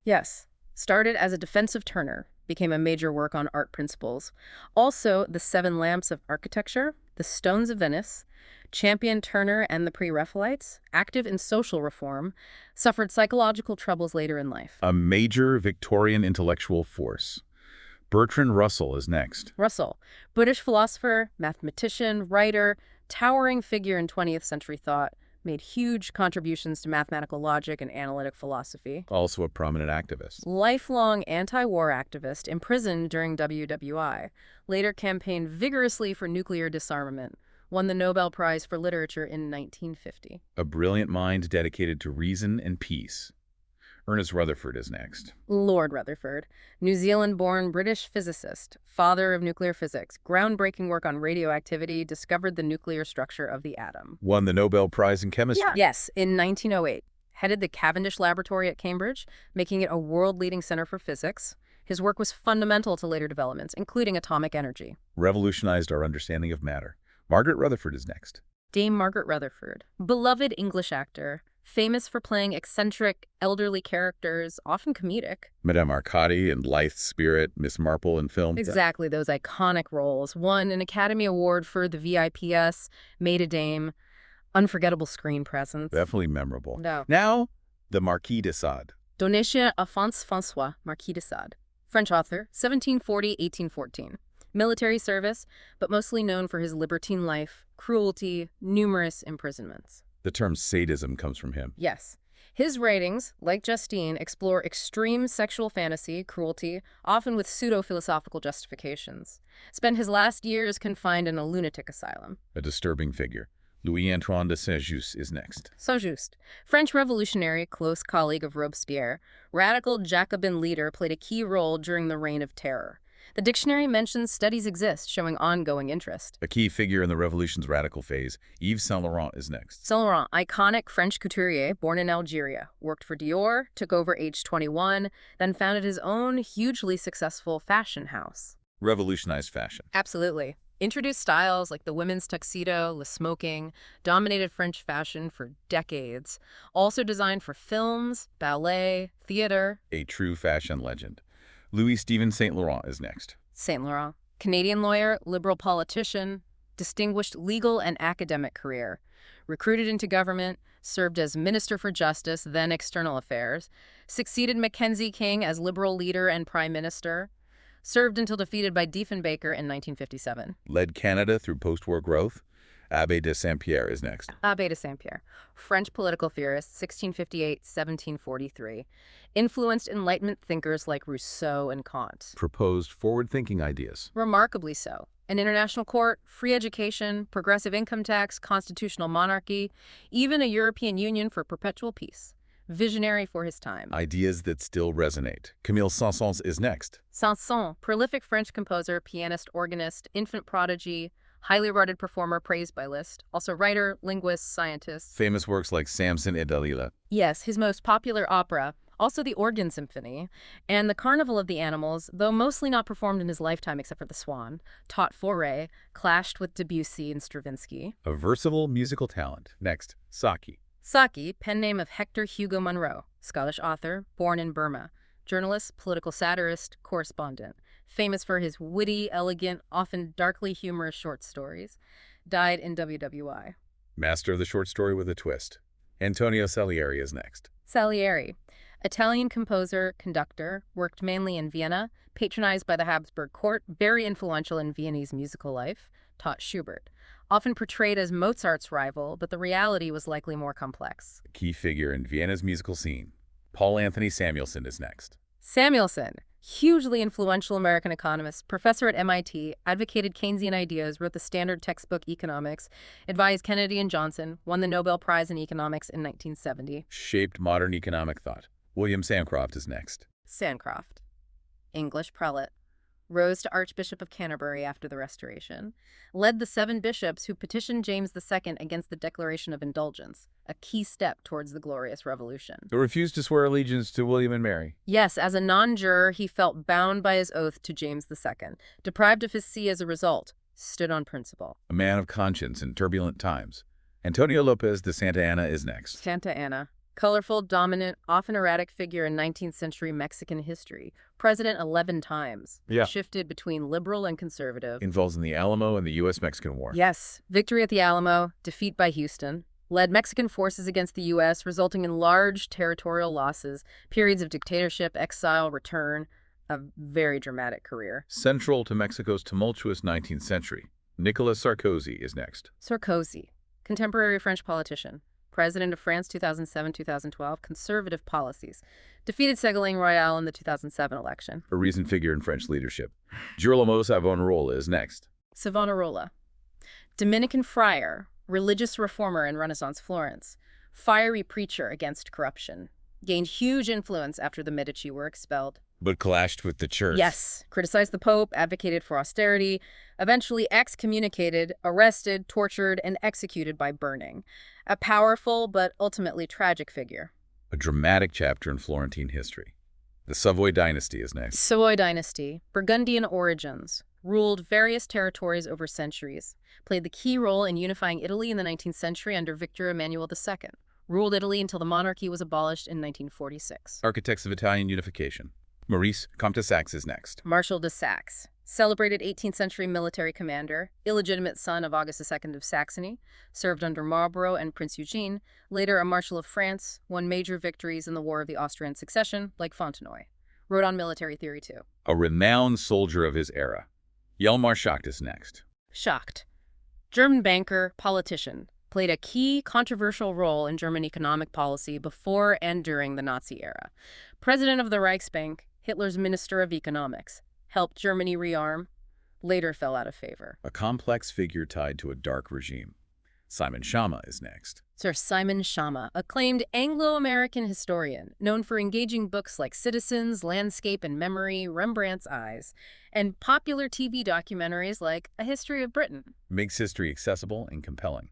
Speaker 2: Yes. Started as a defensive turner, became a major work on art principles. Also, the Seven Lamps of Architecture, the Stones of Venice, championed Turner and the Pre-Raphaelites, active in social reform, suffered psychological troubles later in life.
Speaker 1: A major Victorian intellectual force. Bertrand Russell is next.
Speaker 2: Russell, British philosopher, mathematician, writer, towering figure in 20th century thought, made huge contributions to mathematical logic and analytic philosophy.
Speaker 1: Also a prominent activist.
Speaker 2: Lifelong anti-war activist, imprisoned during WWI, later campaigned vigorously for nuclear disarmament, won the Nobel Prize for Literature in 1950.
Speaker 1: A brilliant mind dedicated to reason and peace. Ernest Rutherford is next.
Speaker 2: Lord Rutherford, New Zealand-born British physicist, father of nuclear physics, groundbreaking work on radioactivity, discovered the nuclear structure of the atom.
Speaker 1: Won the Nobel Prize in Chemistry.
Speaker 2: Yes, in 1908. Headed the Cavendish Laboratory at Cambridge, making it a world-leading center for physics. His work was fundamental to later developments, including atomic energy.
Speaker 1: Revolutionized our understanding of matter. Margaret Rutherford is next.
Speaker 2: Dame Margaret Rutherford, beloved English actor, famous for playing eccentric, elderly characters, often comedic.
Speaker 1: Madame Arcady and Lithe Spirit, Miss Marple in film.
Speaker 2: Exactly, those iconic roles. Won an Academy Award for the VIPS, Maid a Dame, unforgettable screen presence.
Speaker 1: Definitely memorable.
Speaker 2: No.
Speaker 1: Now, the Marquis de Sade.
Speaker 2: Donatien Alphonse François, Marquis de Sade. French author, 1740-1814. military service, but mostly known for his libertine life, cruelty, numerous imprisonments.
Speaker 1: The term sadism comes from him.
Speaker 2: Yes. His writings, like Justine, explore extreme sexual fantasy, cruelty, often with pseudo-philosophical justifications. Spent his last years confined in a lunatic asylum.
Speaker 1: A disturbing figure. Louis-Antoine de Saint-Just is next.
Speaker 2: Saint-Just, French revolutionary, close colleague of Robespierre, radical Jacobin leader, played a key role during the Reign of Terror. The dictionary mentions studies exist showing ongoing interest.
Speaker 1: A key figure in the revolution's radical phase, Yves Saint Laurent is next.
Speaker 2: Saint Laurent, iconic French couturier born in Algeria, worked for Dior, took over age 21, then founded his own hugely successful fashion house.
Speaker 1: Revolutionized fashion.
Speaker 2: Absolutely. Introduced styles like the women's tuxedo, le smoking, dominated French fashion for decades. Also designed for films, ballet, theater.
Speaker 1: A true fashion legend. Louis Stephen Saint Laurent is next.
Speaker 2: Saint Laurent, Canadian lawyer, liberal politician, distinguished legal and academic career. Recruited into government, served as Minister for Justice, then External Affairs, succeeded Mackenzie King as Liberal leader and Prime Minister, served until defeated by Diefenbaker in 1957.
Speaker 1: Led Canada through post-war growth. Abbé de Saint-Pierre is next.
Speaker 2: Abbé de Saint-Pierre, French political theorist, 1658-1743. Influenced Enlightenment thinkers like Rousseau and Kant.
Speaker 1: Proposed forward-thinking ideas.
Speaker 2: Remarkably so. An international court, free education, progressive income tax, constitutional monarchy, even a European Union for perpetual peace. Visionary for his time.
Speaker 1: Ideas that still resonate. Camille Saint-Saëns is next.
Speaker 2: Saint-Saëns, prolific French composer, pianist, organist, infant prodigy, highly regarded performer praised by Liszt, also writer, linguist, scientist.
Speaker 1: Famous works like Samson et Dalila.
Speaker 2: Yes, his most popular opera, also the Organ Symphony, and the Carnival of the Animals, though mostly not performed in his lifetime except for the Swan, taught Fauré, clashed with Debussy and Stravinsky.
Speaker 1: A versatile musical talent. Next, Saki.
Speaker 2: Saki, pen name of Hector Hugo Munro, Scottish author, born in Burma, journalist, political satirist, correspondent, famous for his witty, elegant, often darkly humorous short stories, died in WWI.
Speaker 1: Master of the short story with a twist. Antonio Salieri is next.
Speaker 2: Salieri, Italian composer, conductor, worked mainly in Vienna, patronized by the Habsburg court, very influential in Viennese musical life, taught Schubert. Often portrayed as Mozart's rival, but the reality was likely more complex.
Speaker 1: A key figure in Vienna's musical scene. Paul Anthony Samuelson is next.
Speaker 2: Samuelson, hugely influential American economist, professor at MIT, advocated Keynesian ideas, wrote the standard textbook Economics, advised Kennedy and Johnson, won the Nobel Prize in Economics in 1970.
Speaker 1: Shaped modern economic thought. William Sancroft is next.
Speaker 2: Sancroft, English prelate, rose to Archbishop of Canterbury after the Restoration, led the 7 bishops who petitioned James II against the Declaration of Indulgence, a key step towards the Glorious Revolution.
Speaker 1: Who refused to swear allegiance to William and Mary.
Speaker 2: Yes, as a non-juror, he felt bound by his oath to James II, deprived of his see as a result, stood on principle.
Speaker 1: A man of conscience in turbulent times. Antonio Lopez de Santa Anna is next.
Speaker 2: Santa Anna, colorful, dominant, often erratic figure in 19th century Mexican history. President 11 times.
Speaker 1: Yeah.
Speaker 2: Shifted between liberal and conservative.
Speaker 1: Involved in the Alamo and the U.S.-Mexican War.
Speaker 2: Yes. Victory at the Alamo, defeat by Houston. Led Mexican forces against the U.S., resulting in large territorial losses, periods of dictatorship, exile, return. A very dramatic career.
Speaker 1: Central to Mexico's tumultuous 19th century. Nicolas Sarkozy is next.
Speaker 2: Sarkozy, contemporary French politician. President of France 2007-2012, conservative policies. Defeated Ségolène Royal in the 2007 election.
Speaker 1: A recent figure in French leadership. Girolamo Savonarola is next.
Speaker 2: Savonarola, Dominican friar, religious reformer in Renaissance Florence, fiery preacher against corruption. Gained huge influence after the Medici were expelled.
Speaker 1: But clashed with the church.
Speaker 2: Yes, criticized the Pope, advocated for austerity, eventually excommunicated, arrested, tortured, and executed by burning. A powerful but ultimately tragic figure.
Speaker 1: A dramatic chapter in Florentine history. The Savoy dynasty is next.
Speaker 2: Savoy dynasty, Burgundian origins, ruled various territories over centuries, played the key role in unifying Italy in the 19th century under Victor Emmanuel II, ruled Italy until the monarchy was abolished in 1946.
Speaker 1: Architects of Italian unification. Maurice, Comte de Saxe is next.
Speaker 2: Marshal de Saxe, celebrated 18th century military commander, illegitimate son of August II of Saxony, served under Marlborough and Prince Eugene, later a Marshal of France, won major victories in the War of the Austrian Succession, like Fontenoy. Wrote on military theory too.
Speaker 1: A renowned soldier of his era. Hjalmar Schacht is next.
Speaker 2: Schacht, German banker, politician, played a key controversial role in German economic policy before and during the Nazi era. President of the Reichsbank, Hitler's Minister of Economics, helped Germany rearm, later fell out of favor.
Speaker 1: A complex figure tied to a dark regime. Simon Schama is next.
Speaker 2: Sir Simon Schama, acclaimed Anglo-American historian, known for engaging books like Citizens, Landscape and Memory, Rembrandt's Eyes, and popular TV documentaries like A History of Britain.
Speaker 1: Makes history accessible and compelling.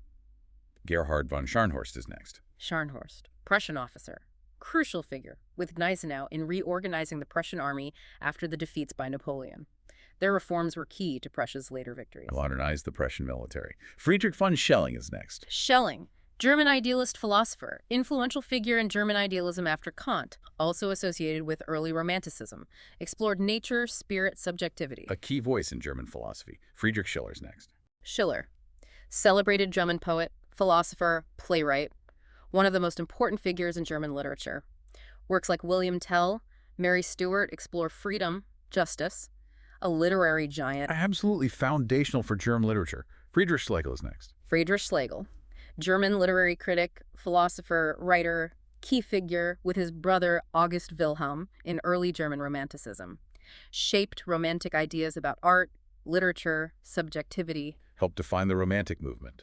Speaker 1: Gerhard von Scharnhorst is next.
Speaker 2: Scharnhorst, Prussian officer, crucial figure with Gneisenau in reorganizing the Prussian army after the defeats by Napoleon. Their reforms were key to Prussia's later victories.
Speaker 1: Modernized the Prussian military. Friedrich von Schelling is next.
Speaker 2: Schelling, German idealist philosopher, influential figure in German idealism after Kant, also associated with early Romanticism, explored nature, spirit, subjectivity.
Speaker 1: A key voice in German philosophy. Friedrich Schiller's next.
Speaker 2: Schiller, celebrated German poet, philosopher, playwright, one of the most important figures in German literature. Works like William Tell, Mary Stuart explore freedom, justice, a literary giant.
Speaker 1: Absolutely foundational for German literature. Friedrich Schlegel is next.
Speaker 2: Friedrich Schlegel, German literary critic, philosopher, writer, key figure with his brother August Wilhelm in early German Romanticism. Shaped romantic ideas about art, literature, subjectivity.
Speaker 1: Helped define the Romantic movement.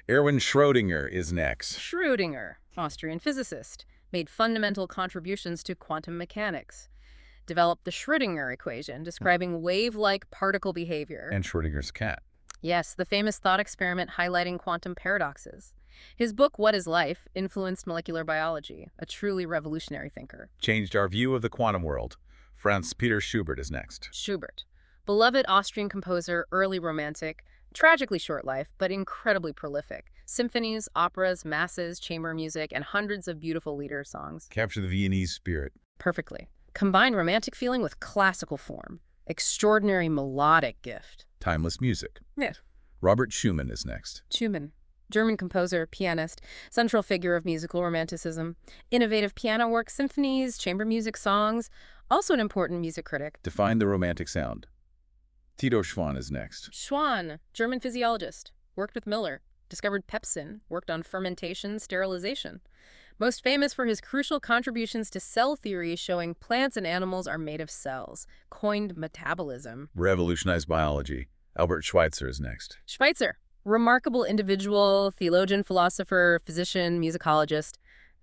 Speaker 1: Erwin Schrödinger is next.
Speaker 2: Schrödinger, Austrian physicist, made fundamental contributions to quantum mechanics. Developed the Schrödinger equation, describing wave-like particle behavior.
Speaker 1: And Schrödinger's cat.
Speaker 2: Yes, the famous thought experiment highlighting quantum paradoxes. His book, What is Life?, influenced molecular biology, a truly revolutionary thinker.
Speaker 1: Changed our view of the quantum world. Franz Peter Schubert is next.
Speaker 2: Schubert, beloved Austrian composer, early romantic, tragically short life, but incredibly prolific. Symphonies, operas, masses, chamber music, and hundreds of beautiful lieder songs.
Speaker 1: Capture the Viennese spirit.
Speaker 2: Perfectly. Combined romantic feeling with classical form. Extraordinary melodic gift.
Speaker 1: Timeless music.
Speaker 2: Yes.
Speaker 1: Robert Schumann is next.
Speaker 2: Schumann, German composer, pianist, central figure of musical romanticism. Innovative piano work, symphonies, chamber music songs. Also an important music critic.
Speaker 1: Defined the romantic sound. Tito Schwann is next.
Speaker 2: Schwann, German physiologist, worked with Miller, discovered pepsin, worked on fermentation, sterilization. Most famous for his crucial contributions to cell theory showing plants and animals are made of cells, coined metabolism.
Speaker 1: Revolutionized biology. Albert Schweitzer is next.
Speaker 2: Schweitzer, remarkable individual, theologian, philosopher, physician, musicologist,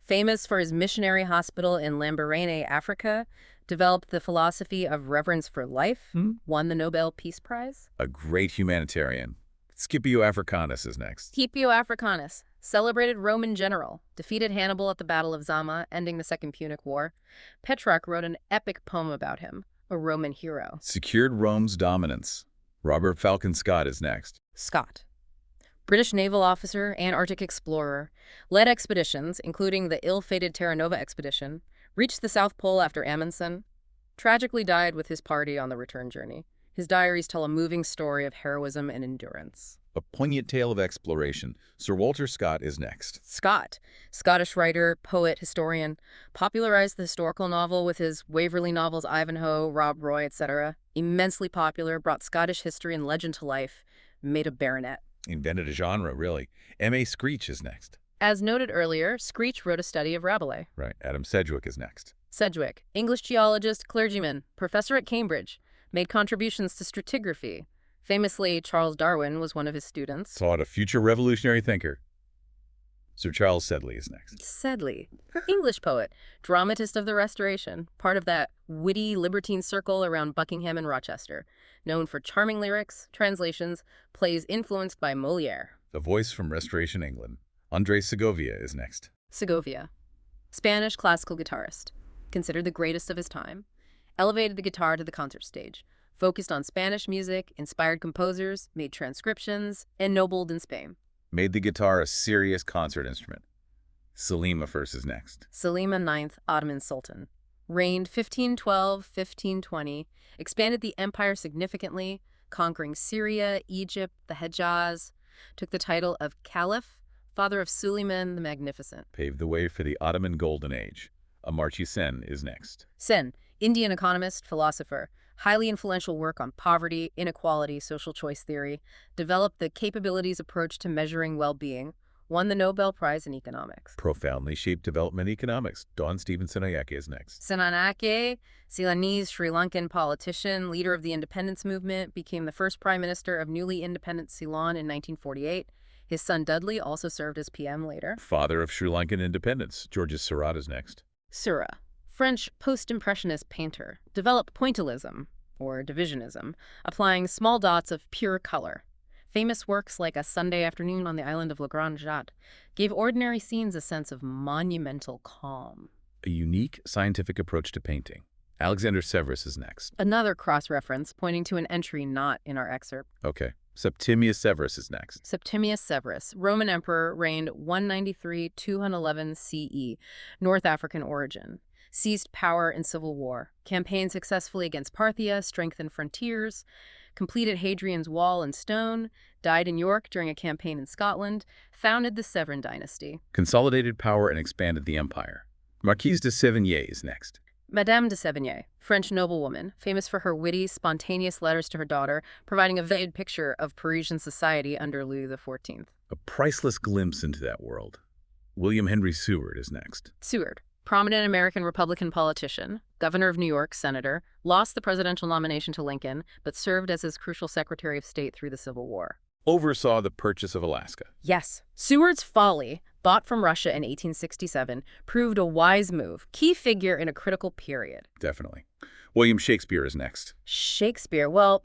Speaker 2: famous for his missionary hospital in Lambaréné, Africa, developed the philosophy of reverence for life, won the Nobel Peace Prize.
Speaker 1: A great humanitarian. Scipio Africanus is next.
Speaker 2: Scipio Africanus, celebrated Roman general, defeated Hannibal at the Battle of Zama, ending the Second Punic War. Petrarch wrote an epic poem about him, a Roman hero.
Speaker 1: Secured Rome's dominance. Robert Falcon Scott is next.
Speaker 2: Scott, British naval officer, Antarctic explorer, led expeditions, including the ill-fated Terra Nova expedition, reached the South Pole after Amundsen, tragically died with his party on the return journey. His diaries tell a moving story of heroism and endurance.
Speaker 1: A poignant tale of exploration. Sir Walter Scott is next.
Speaker 2: Scott, Scottish writer, poet, historian, popularized the historical novel with his Waverley novels Ivanhoe, Rob Roy, etc. Immensely popular, brought Scottish history and legend to life, made a baronet.
Speaker 1: Invented a genre, really. M.A. Screech is next.
Speaker 2: As noted earlier, Screech wrote a study of Rabelais.
Speaker 1: Right. Adam Sedgwick is next.
Speaker 2: Sedgwick, English geologist, clergyman, professor at Cambridge, made contributions to stratigraphy. Famously, Charles Darwin was one of his students.
Speaker 1: Taught a future revolutionary thinker. Sir Charles Sedley is next.
Speaker 2: Sedley, English poet, dramatist of the Restoration, part of that witty libertine circle around Buckingham and Rochester, known for charming lyrics, translations, plays influenced by Molière.
Speaker 1: A voice from Restoration England. Andrés Segovia is next.
Speaker 2: Segovia, Spanish classical guitarist, considered the greatest of his time, elevated the guitar to the concert stage, focused on Spanish music, inspired composers, made transcriptions, ennobled in Spain.
Speaker 1: Made the guitar a serious concert instrument. Selim I is next.
Speaker 2: Selim IX, Ottoman Sultan, reigned 1512-1520, expanded the empire significantly, conquering Syria, Egypt, the Hejaz, took the title of Caliph, father of Suleiman the Magnificent.
Speaker 1: Paved the way for the Ottoman Golden Age. Amartya Sen is next.
Speaker 2: Sen, Indian economist, philosopher, highly influential work on poverty, inequality, social choice theory, developed the capabilities approach to measuring well-being, won the Nobel Prize in Economics.
Speaker 1: Profoundly shaped development economics. Don Stevenson Ayake is next.
Speaker 2: Senanake, Ceylonese Sri Lankan politician, leader of the independence movement, became the first prime minister of newly independent Ceylon in 1948. His son Dudley also served as PM later.
Speaker 1: Father of Sri Lankan independence. Georges Seurat is next.
Speaker 2: Seurat, French post-impressionist painter, developed pointillism, or divisionism, applying small dots of pure color. Famous works like A Sunday Afternoon on the Island of La Grande Jatte gave ordinary scenes a sense of monumental calm.
Speaker 1: A unique scientific approach to painting. Alexander Severus is next.
Speaker 2: Another cross-reference pointing to an entry not in our excerpt.
Speaker 1: Okay. Septimius Severus is next.
Speaker 2: Septimius Severus, Roman emperor, reigned 193–211 CE, North African origin. Seized power in civil war, campaigned successfully against Parthia, strengthened frontiers, completed Hadrian's Wall in stone, died in York during a campaign in Scotland, founded the Severan dynasty.
Speaker 1: Consolidated power and expanded the empire. Marquise de Sévigné is next.
Speaker 2: Madame de Sévigné, French noblewoman, famous for her witty, spontaneous letters to her daughter, providing a vivid picture of Parisian society under Louis XIV.
Speaker 1: A priceless glimpse into that world. William Henry Seward is next.
Speaker 2: Seward, prominent American Republican politician, governor of New York, senator, lost the presidential nomination to Lincoln, but served as his crucial Secretary of State through the Civil War.
Speaker 1: Oversaw the purchase of Alaska.
Speaker 2: Yes, Seward's folly, bought from Russia in 1867, proved a wise move, key figure in a critical period.
Speaker 1: Definitely. William Shakespeare is next.
Speaker 2: Shakespeare, well,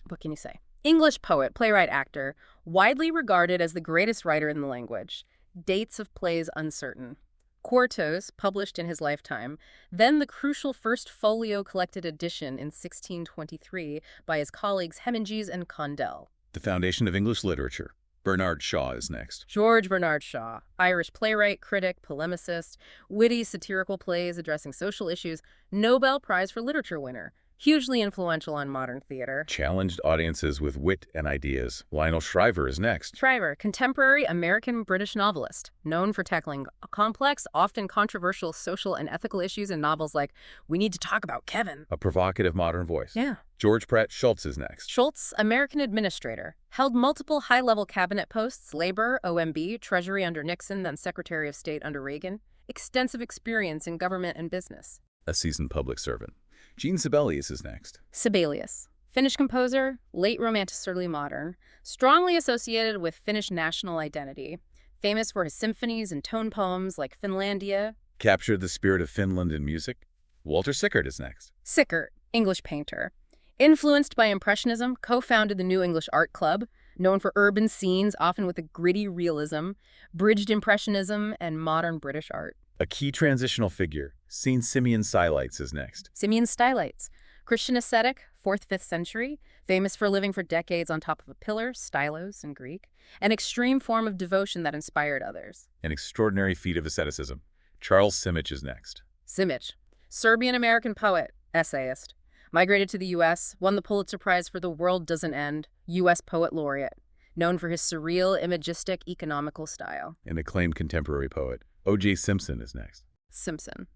Speaker 2: what can you say? English poet, playwright, actor, widely regarded as the greatest writer in the language. Dates of plays uncertain. Quartos, published in his lifetime, then the crucial first folio collected edition in 1623 by his colleagues Heminges and Condell.
Speaker 1: The foundation of English literature. Bernard Shaw is next.
Speaker 2: George Bernard Shaw, Irish playwright, critic, polemicist, witty satirical plays addressing social issues, Nobel Prize for Literature winner, hugely influential on modern theater.
Speaker 1: Challenged audiences with wit and ideas. Lionel Shriver is next.
Speaker 2: Shriver, contemporary American-British novelist, known for tackling complex, often controversial social and ethical issues in novels like We Need to Talk About Kevin.
Speaker 1: A provocative modern voice.
Speaker 2: Yeah.
Speaker 1: George Pratt Schultz is next.
Speaker 2: Schultz, American administrator, held multiple high-level cabinet posts, Labor, OMB, Treasury under Nixon, then Secretary of State under Reagan. Extensive experience in government and business.
Speaker 1: A seasoned public servant. Jean Sibelius is next.
Speaker 2: Sibelius, Finnish composer, late Romantic, early modern, strongly associated with Finnish national identity, famous for his symphonies and tone poems like Finlandia.
Speaker 1: Captured the spirit of Finland in music. Walter Sickert is next.
Speaker 2: Sickert, English painter. Influenced by Impressionism, co-founded the New English Art Club, known for urban scenes, often with a gritty realism, bridged Impressionism and modern British art.
Speaker 1: A key transitional figure. Saint Simeon Stylites is next.
Speaker 2: Simeon Stylites, Christian ascetic, 4th, 5th century, famous for living for decades on top of a pillar, stylos in Greek, an extreme form of devotion that inspired others.
Speaker 1: An extraordinary feat of asceticism. Charles Simic is next.
Speaker 2: Simic, Serbian-American poet, essayist, migrated to the U.S., won the Pulitzer Prize for The World Doesn't End, U.S. Poet Laureate, known for his surreal, imagistic, economical style.
Speaker 1: An acclaimed contemporary poet. O.J. Simpson is next.
Speaker 2: Simpson,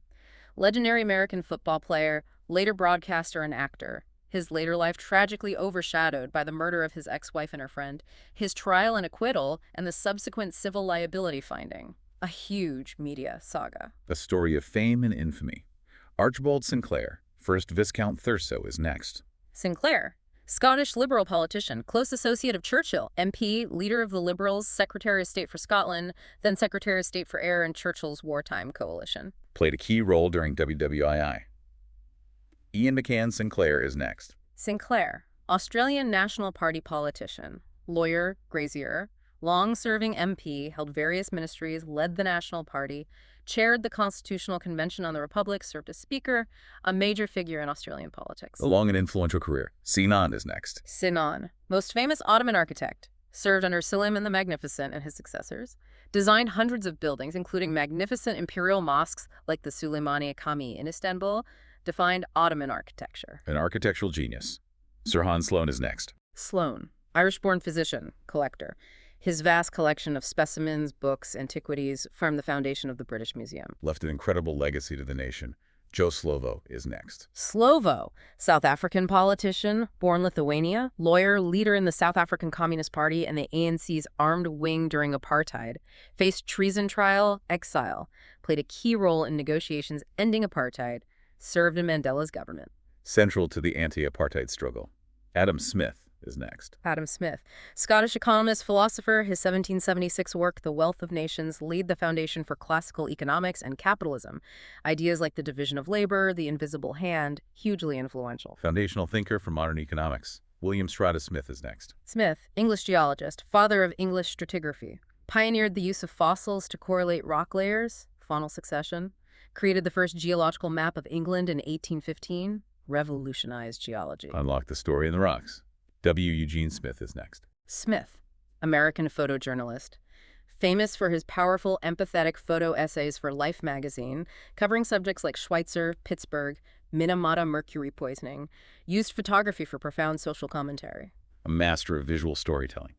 Speaker 2: legendary American football player, later broadcaster and actor. His later life tragically overshadowed by the murder of his ex-wife and her friend, his trial and acquittal, and the subsequent civil liability finding. A huge media saga.
Speaker 1: A story of fame and infamy. Archibald Sinclair, 1st Viscount Thurso, is next.
Speaker 2: Sinclair, Scottish Liberal politician, close associate of Churchill, MP, leader of the Liberals, Secretary of State for Scotland, then Secretary of State for Air in Churchill's wartime coalition.
Speaker 1: Played a key role during WWII. Ian McCann Sinclair is next.
Speaker 2: Sinclair, Australian National Party politician, lawyer, grazier, long-serving MP, held various ministries, led the National Party, chaired the Constitutional Convention on the Republic, served as Speaker, a major figure in Australian politics.
Speaker 1: A long and influential career. Sinan is next.
Speaker 2: Sinan, most famous Ottoman architect, served under Selim the Magnificent and his successors, designed hundreds of buildings, including magnificent imperial mosques like the Süleymaniye Camii in Istanbul, defined Ottoman architecture.
Speaker 1: An architectural genius. Sirhan Sloane is next.
Speaker 2: Sloane, Irish-born physician, collector. His vast collection of specimens, books, antiquities formed the foundation of the British Museum.
Speaker 1: Left an incredible legacy to the nation. Joe Slovo is next.
Speaker 2: Slovo, South African politician, born Lithuania, lawyer, leader in the South African Communist Party and the ANC's armed wing during apartheid, faced treason trial, exile, played a key role in negotiations ending apartheid, served in Mandela's government.
Speaker 1: Central to the anti-apartheid struggle. Adam Smith is next.
Speaker 2: Adam Smith, Scottish economist, philosopher, his 1776 work, The Wealth of Nations, laid the foundation for classical economics and capitalism. Ideas like the division of labor, the invisible hand, hugely influential.
Speaker 1: Foundational thinker for modern economics. William Strata Smith is next.
Speaker 2: Smith, English geologist, father of English stratigraphy, pioneered the use of fossils to correlate rock layers, faunal succession, created the first geological map of England in 1815, revolutionized geology.
Speaker 1: Unlock the story in the rocks. W. Eugene Smith is next.
Speaker 2: Smith, American photojournalist, famous for his powerful, empathetic photo essays for Life magazine, covering subjects like Schweitzer, Pittsburgh, Minamata mercury poisoning, used photography for profound social commentary.
Speaker 1: A master of visual storytelling.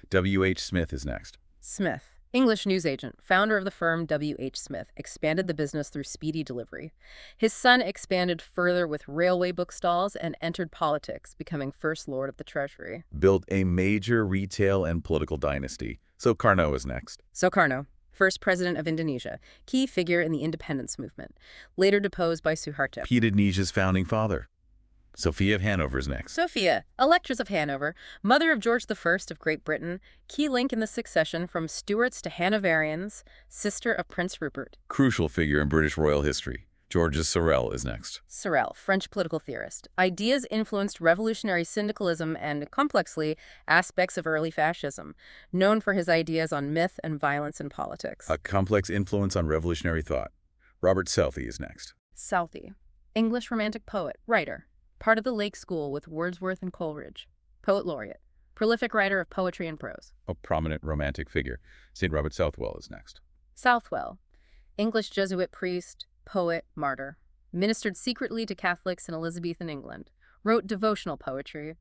Speaker 1: W. H. Smith is next.
Speaker 2: Smith, English newsagent, founder of the firm W. H. Smith, expanded the business through speedy delivery. His son expanded further with railway bookstalls and entered politics, becoming First Lord of the Treasury.
Speaker 1: Built a major retail and political dynasty. Sukarno is next.
Speaker 2: Sukarno, first president of Indonesia, key figure in the independence movement, later deposed by Suharto.
Speaker 1: Indonesia's founding father. Sophia of Hanover is next.
Speaker 2: Sophia, Electress of Hanover, mother of George I of Great Britain, key link in the succession from Stuarts to Hanoverians, sister of Prince Rupert.
Speaker 1: Crucial figure in British royal history. Georges Sorel is next.
Speaker 2: Sorel, French political theorist. Ideas influenced revolutionary syndicalism and, complexly, aspects of early fascism, known for his ideas on myth and violence in politics.
Speaker 1: A complex influence on revolutionary thought. Robert Southey is next.
Speaker 2: Southey, English romantic poet, writer. Part of the Lake School with Wordsworth and Coleridge. Poet laureate. Prolific writer of poetry and prose.
Speaker 1: A prominent romantic figure. St. Robert Southwell is next.
Speaker 2: Southwell, English Jesuit priest, poet, martyr. Ministered secretly to Catholics in Elizabethan England. Wrote devotional poetry.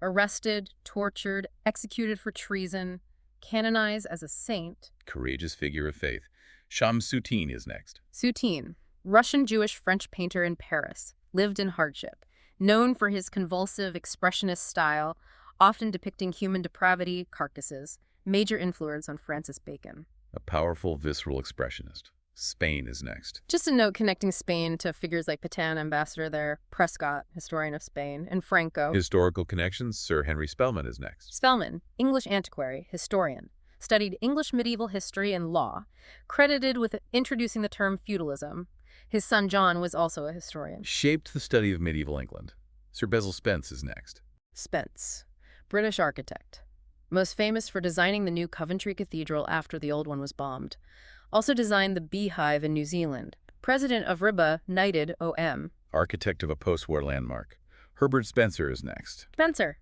Speaker 2: Arrested, tortured, executed for treason. Canonized as a saint.
Speaker 1: Courageous figure of faith. Shamsuddin is next.
Speaker 2: Soutine, Russian Jewish French painter in Paris. Lived in hardship. Known for his convulsive, expressionist style, often depicting human depravity, carcasses, major influence on Francis Bacon.
Speaker 1: A powerful, visceral expressionist. Spain is next.
Speaker 2: Just a note connecting Spain to figures like Petain, ambassador there, Prescott, historian of Spain, and Franco.
Speaker 1: Historical connections. Sir Henry Spelman is next.
Speaker 2: Spelman, English antiquary, historian. Studied English medieval history and law, credited with introducing the term feudalism. His son John was also a historian.
Speaker 1: Shaped the study of medieval England. Sir Basil Spence is next.
Speaker 2: Spence, British architect. Most famous for designing the new Coventry Cathedral after the old one was bombed. Also designed the Beehive in New Zealand. President of RIBA, knighted OM.
Speaker 1: Architect of a post-war landmark. Herbert Spencer is next.
Speaker 2: Spencer,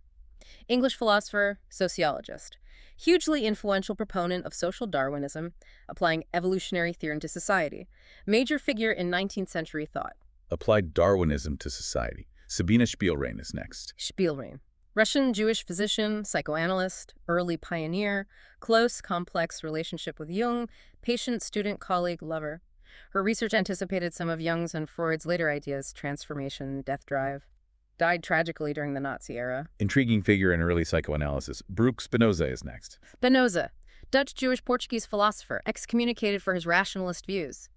Speaker 2: English philosopher, sociologist. Hugely influential proponent of social Darwinism, applying evolutionary theory to society. Major figure in 19th century thought.
Speaker 1: Applied Darwinism to society. Sabina Spielrein is next.
Speaker 2: Spielrein, Russian Jewish physician, psychoanalyst, early pioneer, close, complex relationship with Jung, patient, student, colleague, lover. Her research anticipated some of Jung's and Freud's later ideas, transformation, death drive. Died tragically during the Nazi era.
Speaker 1: Intriguing figure in early psychoanalysis. Baruch Spinoza is next.
Speaker 2: Spinoza, Dutch Jewish-Portuguese philosopher, excommunicated for his rationalist views.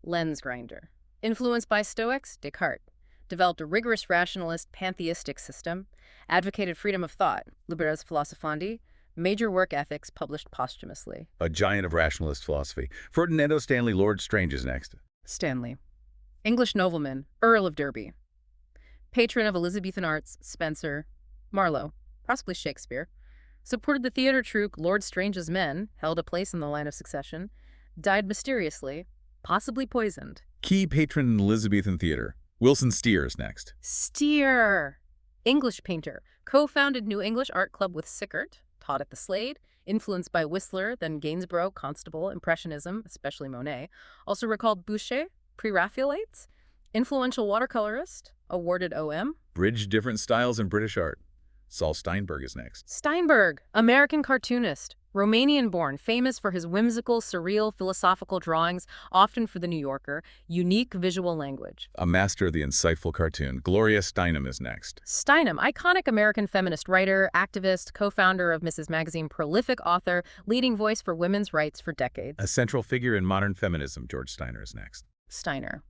Speaker 2: Lens grinder. Influenced by Stoics, Descartes. Developed a rigorous rationalist pantheistic system. Advocated freedom of thought, Libertas Philosophandi. Major work ethics published posthumously.
Speaker 1: A giant of rationalist philosophy. Ferdinando Stanley Lord Strange is next.
Speaker 2: Stanley, English nobleman, Earl of Derby. Patron of Elizabethan arts, Spenser, Marlowe, possibly Shakespeare. Supported the theater troupe Lord Strange's Men, held a place in the line of succession. Died mysteriously, possibly poisoned.
Speaker 1: Key patron in Elizabethan theater. Wilson Steer is next.
Speaker 2: Steer, English painter, co-founded New English Art Club with Sickert, taught at the Slade, influenced by Whistler, then Gainsborough, Constable, Impressionism, especially Monet. Also recalled Boucher, Pre-Raphaelites. Influential watercolorist, awarded OM.
Speaker 1: Bridged different styles in British art. Saul Steinberg is next.
Speaker 2: Steinberg, American cartoonist. Romanian-born, famous for his whimsical, surreal, philosophical drawings, often for The New Yorker, unique visual language.
Speaker 1: A master of the insightful cartoon, Gloria Steinem is next.
Speaker 2: Steinem, iconic American feminist writer, activist, co-founder of Mrs. Magazine, prolific author, leading voice for women's rights for decades.
Speaker 1: A central figure in modern feminism, George Steiner is next.
Speaker 2: Steiner,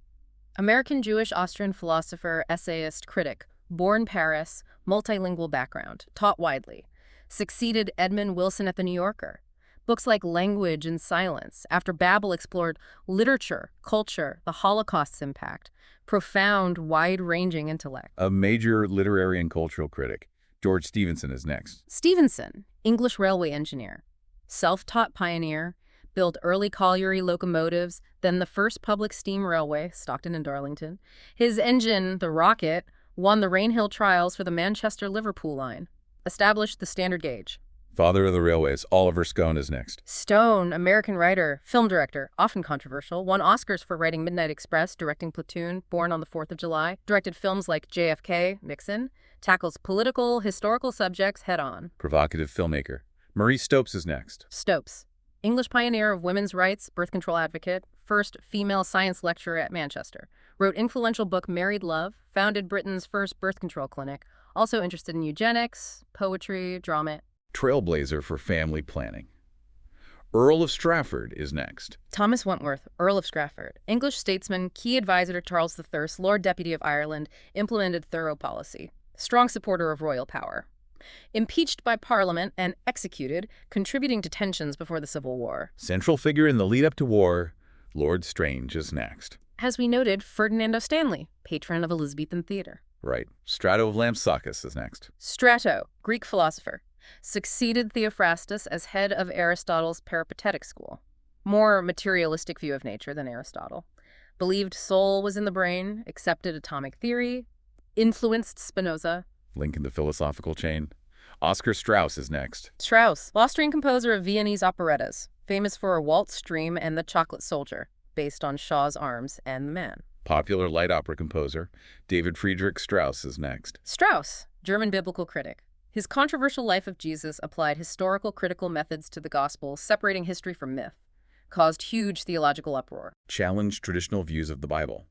Speaker 2: American Jewish Austrian philosopher, essayist, critic, born Paris, multilingual background, taught widely. Succeeded Edmund Wilson at The New Yorker. Books like Language and Silence, After Babel explored literature, culture, the Holocaust's impact. Profound, wide-ranging intellect.
Speaker 1: A major literary and cultural critic, George Stephenson is next.
Speaker 2: Stephenson, English railway engineer. Self-taught pioneer, built early colliery locomotives, then the first public steam railway, Stockton and Darlington. His engine, the Rocket, won the Rainhill trials for the Manchester-Liverpool line. Established the standard gauge.
Speaker 1: Father of the railways, Oliver Stone is next.
Speaker 2: Stone, American writer, film director, often controversial, won Oscars for writing Midnight Express, directing Platoon, Born on the 4th of July, directed films like JFK, Nixon, tackles political, historical subjects head-on.
Speaker 1: Provocative filmmaker, Marie Stopes is next.
Speaker 2: Stopes, English pioneer of women's rights, birth control advocate, first female science lecturer at Manchester, wrote influential book Married Love, founded Britain's first birth control clinic, also interested in eugenics, poetry, drama.
Speaker 1: Trailblazer for family planning. Earl of Strafford is next.
Speaker 2: Thomas Wentworth, Earl of Strafford, English statesman, key advisor to Charles I, Lord Deputy of Ireland, implemented thorough policy. Strong supporter of royal power. Impeached by Parliament and executed, contributing to tensions before the Civil War.
Speaker 1: Central figure in the lead-up to war, Lord Strange is next.
Speaker 2: As we noted, Ferdinando Stanley, patron of Elizabethan theater.
Speaker 1: Right. Strato of Lampsacus is next.
Speaker 2: Strato, Greek philosopher, succeeded Theophrastus as head of Aristotle's Peripatetic school. More materialistic view of nature than Aristotle. Believed soul was in the brain, accepted atomic theory, influenced Spinoza.
Speaker 1: Link in the philosophical chain. Oscar Strauss is next.
Speaker 2: Strauss, Austrian composer of Viennese operettas, famous for A Waltz Stream and The Chocolate Soldier, based on Shaw's Arms and the Man.
Speaker 1: Popular light opera composer, David Friedrich Strauss is next.
Speaker 2: Strauss, German biblical critic. His controversial Life of Jesus applied historical critical methods to the gospel, separating history from myth, caused huge theological uproar.
Speaker 1: Challenged traditional views of the Bible.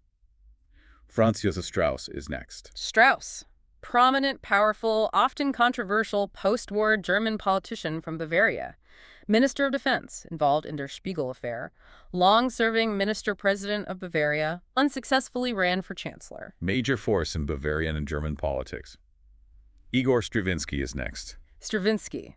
Speaker 1: Franz Josef Strauss is next.
Speaker 2: Strauss, prominent, powerful, often controversial post-war German politician from Bavaria. Minister of Defense, involved in Der Spiegel affair. Long-serving minister-president of Bavaria, unsuccessfully ran for chancellor.
Speaker 1: Major force in Bavarian and German politics. Igor Stravinsky is next.
Speaker 2: Stravinsky,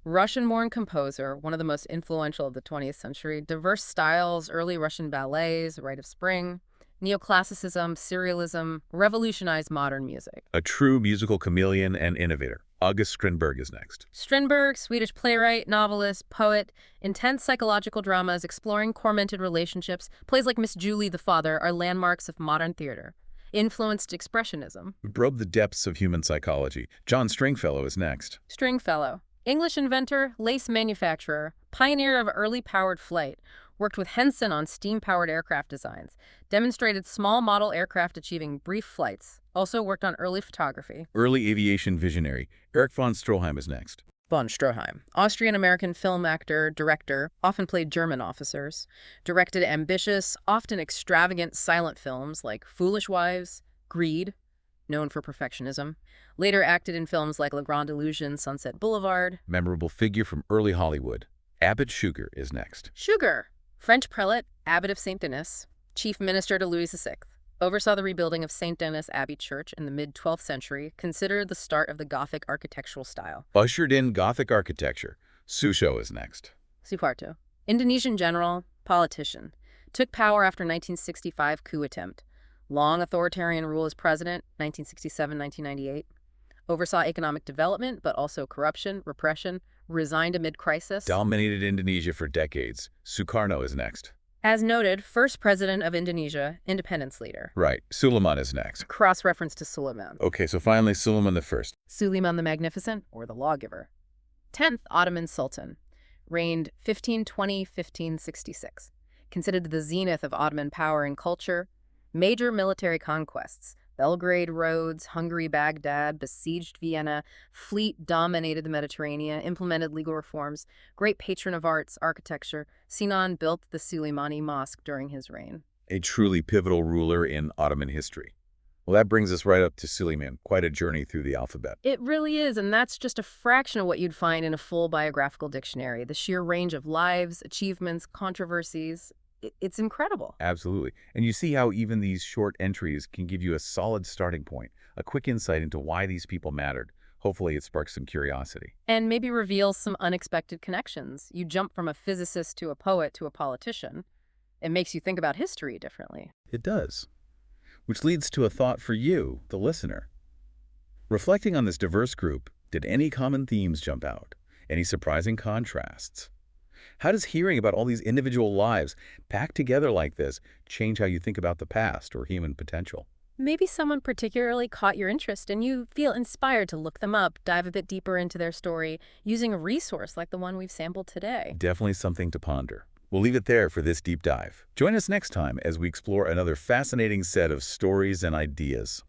Speaker 2: Russian-born composer, one of the most influential of the 20th century. Diverse styles, early Russian ballets, Rite of Spring. Neoclassicism, serialism, revolutionized modern music.
Speaker 1: A true musical chameleon and innovator. August Strindberg is next.
Speaker 2: Strindberg, Swedish playwright, novelist, poet, intense psychological dramas exploring tormented relationships, plays like Miss Julie the Father are landmarks of modern theater. Influenced expressionism.
Speaker 1: We probe the depths of human psychology. John Stringfellow is next.
Speaker 2: Stringfellow, English inventor, lace manufacturer, pioneer of early powered flight, worked with Henson on steam-powered aircraft designs, demonstrated small model aircraft achieving brief flights, also worked on early photography.
Speaker 1: Early aviation visionary, Erich von Stroheim is next.
Speaker 2: Von Stroheim, Austrian-American film actor, director, often played German officers, directed ambitious, often extravagant silent films like Foolish Wives, Greed, known for perfectionism. Later acted in films like La Grande Illusion, Sunset Boulevard.
Speaker 1: Memorable figure from early Hollywood. Abbot Sugar is next.
Speaker 2: Sugar, French prelate, abbot of St. Denis, chief minister to Louis VI, oversaw the rebuilding of St. Denis Abbey Church in the mid-12th century, considered the start of the Gothic architectural style.
Speaker 1: Ushered in Gothic architecture. Suso is next.
Speaker 2: Suharto, Indonesian general, politician, took power after 1965 coup attempt. Long authoritarian rule as president, 1967-1998. Oversaw economic development, but also corruption, repression, resigned amid crisis.
Speaker 1: Dominated Indonesia for decades. Sukarno is next.
Speaker 2: As noted, first president of Indonesia, independence leader.
Speaker 1: Right. Suleiman is next.
Speaker 2: Cross-reference to Suleiman.
Speaker 1: Okay, so finally Suleiman I.
Speaker 2: Suleiman the Magnificent, or the Lawgiver. 10th Ottoman Sultan. Reigned 1520-1566. Considered the zenith of Ottoman power and culture. Major military conquests. Belgrade, Rhodes, Hungary, Baghdad, besieged Vienna, fleet dominated the Mediterranean, implemented legal reforms, great patron of arts, architecture. Sinan built the Suleimani Mosque during his reign.
Speaker 1: A truly pivotal ruler in Ottoman history. Well, that brings us right up to Suleiman, quite a journey through the alphabet.
Speaker 2: It really is, and that's just a fraction of what you'd find in a full biographical dictionary. The sheer range of lives, achievements, controversies, it's incredible.
Speaker 1: Absolutely. And you see how even these short entries can give you a solid starting point, a quick insight into why these people mattered. Hopefully it sparks some curiosity.
Speaker 2: And maybe reveals some unexpected connections. You jump from a physicist to a poet to a politician. It makes you think about history differently.
Speaker 1: It does. Which leads to a thought for you, the listener. Reflecting on this diverse group, did any common themes jump out? Any surprising contrasts? How does hearing about all these individual lives packed together like this change how you think about the past or human potential?
Speaker 2: Maybe someone particularly caught your interest and you feel inspired to look them up, dive a bit deeper into their story, using a resource like the one we've sampled today.
Speaker 1: Definitely something to ponder. We'll leave it there for this deep dive. Join us next time as we explore another fascinating set of stories and ideas.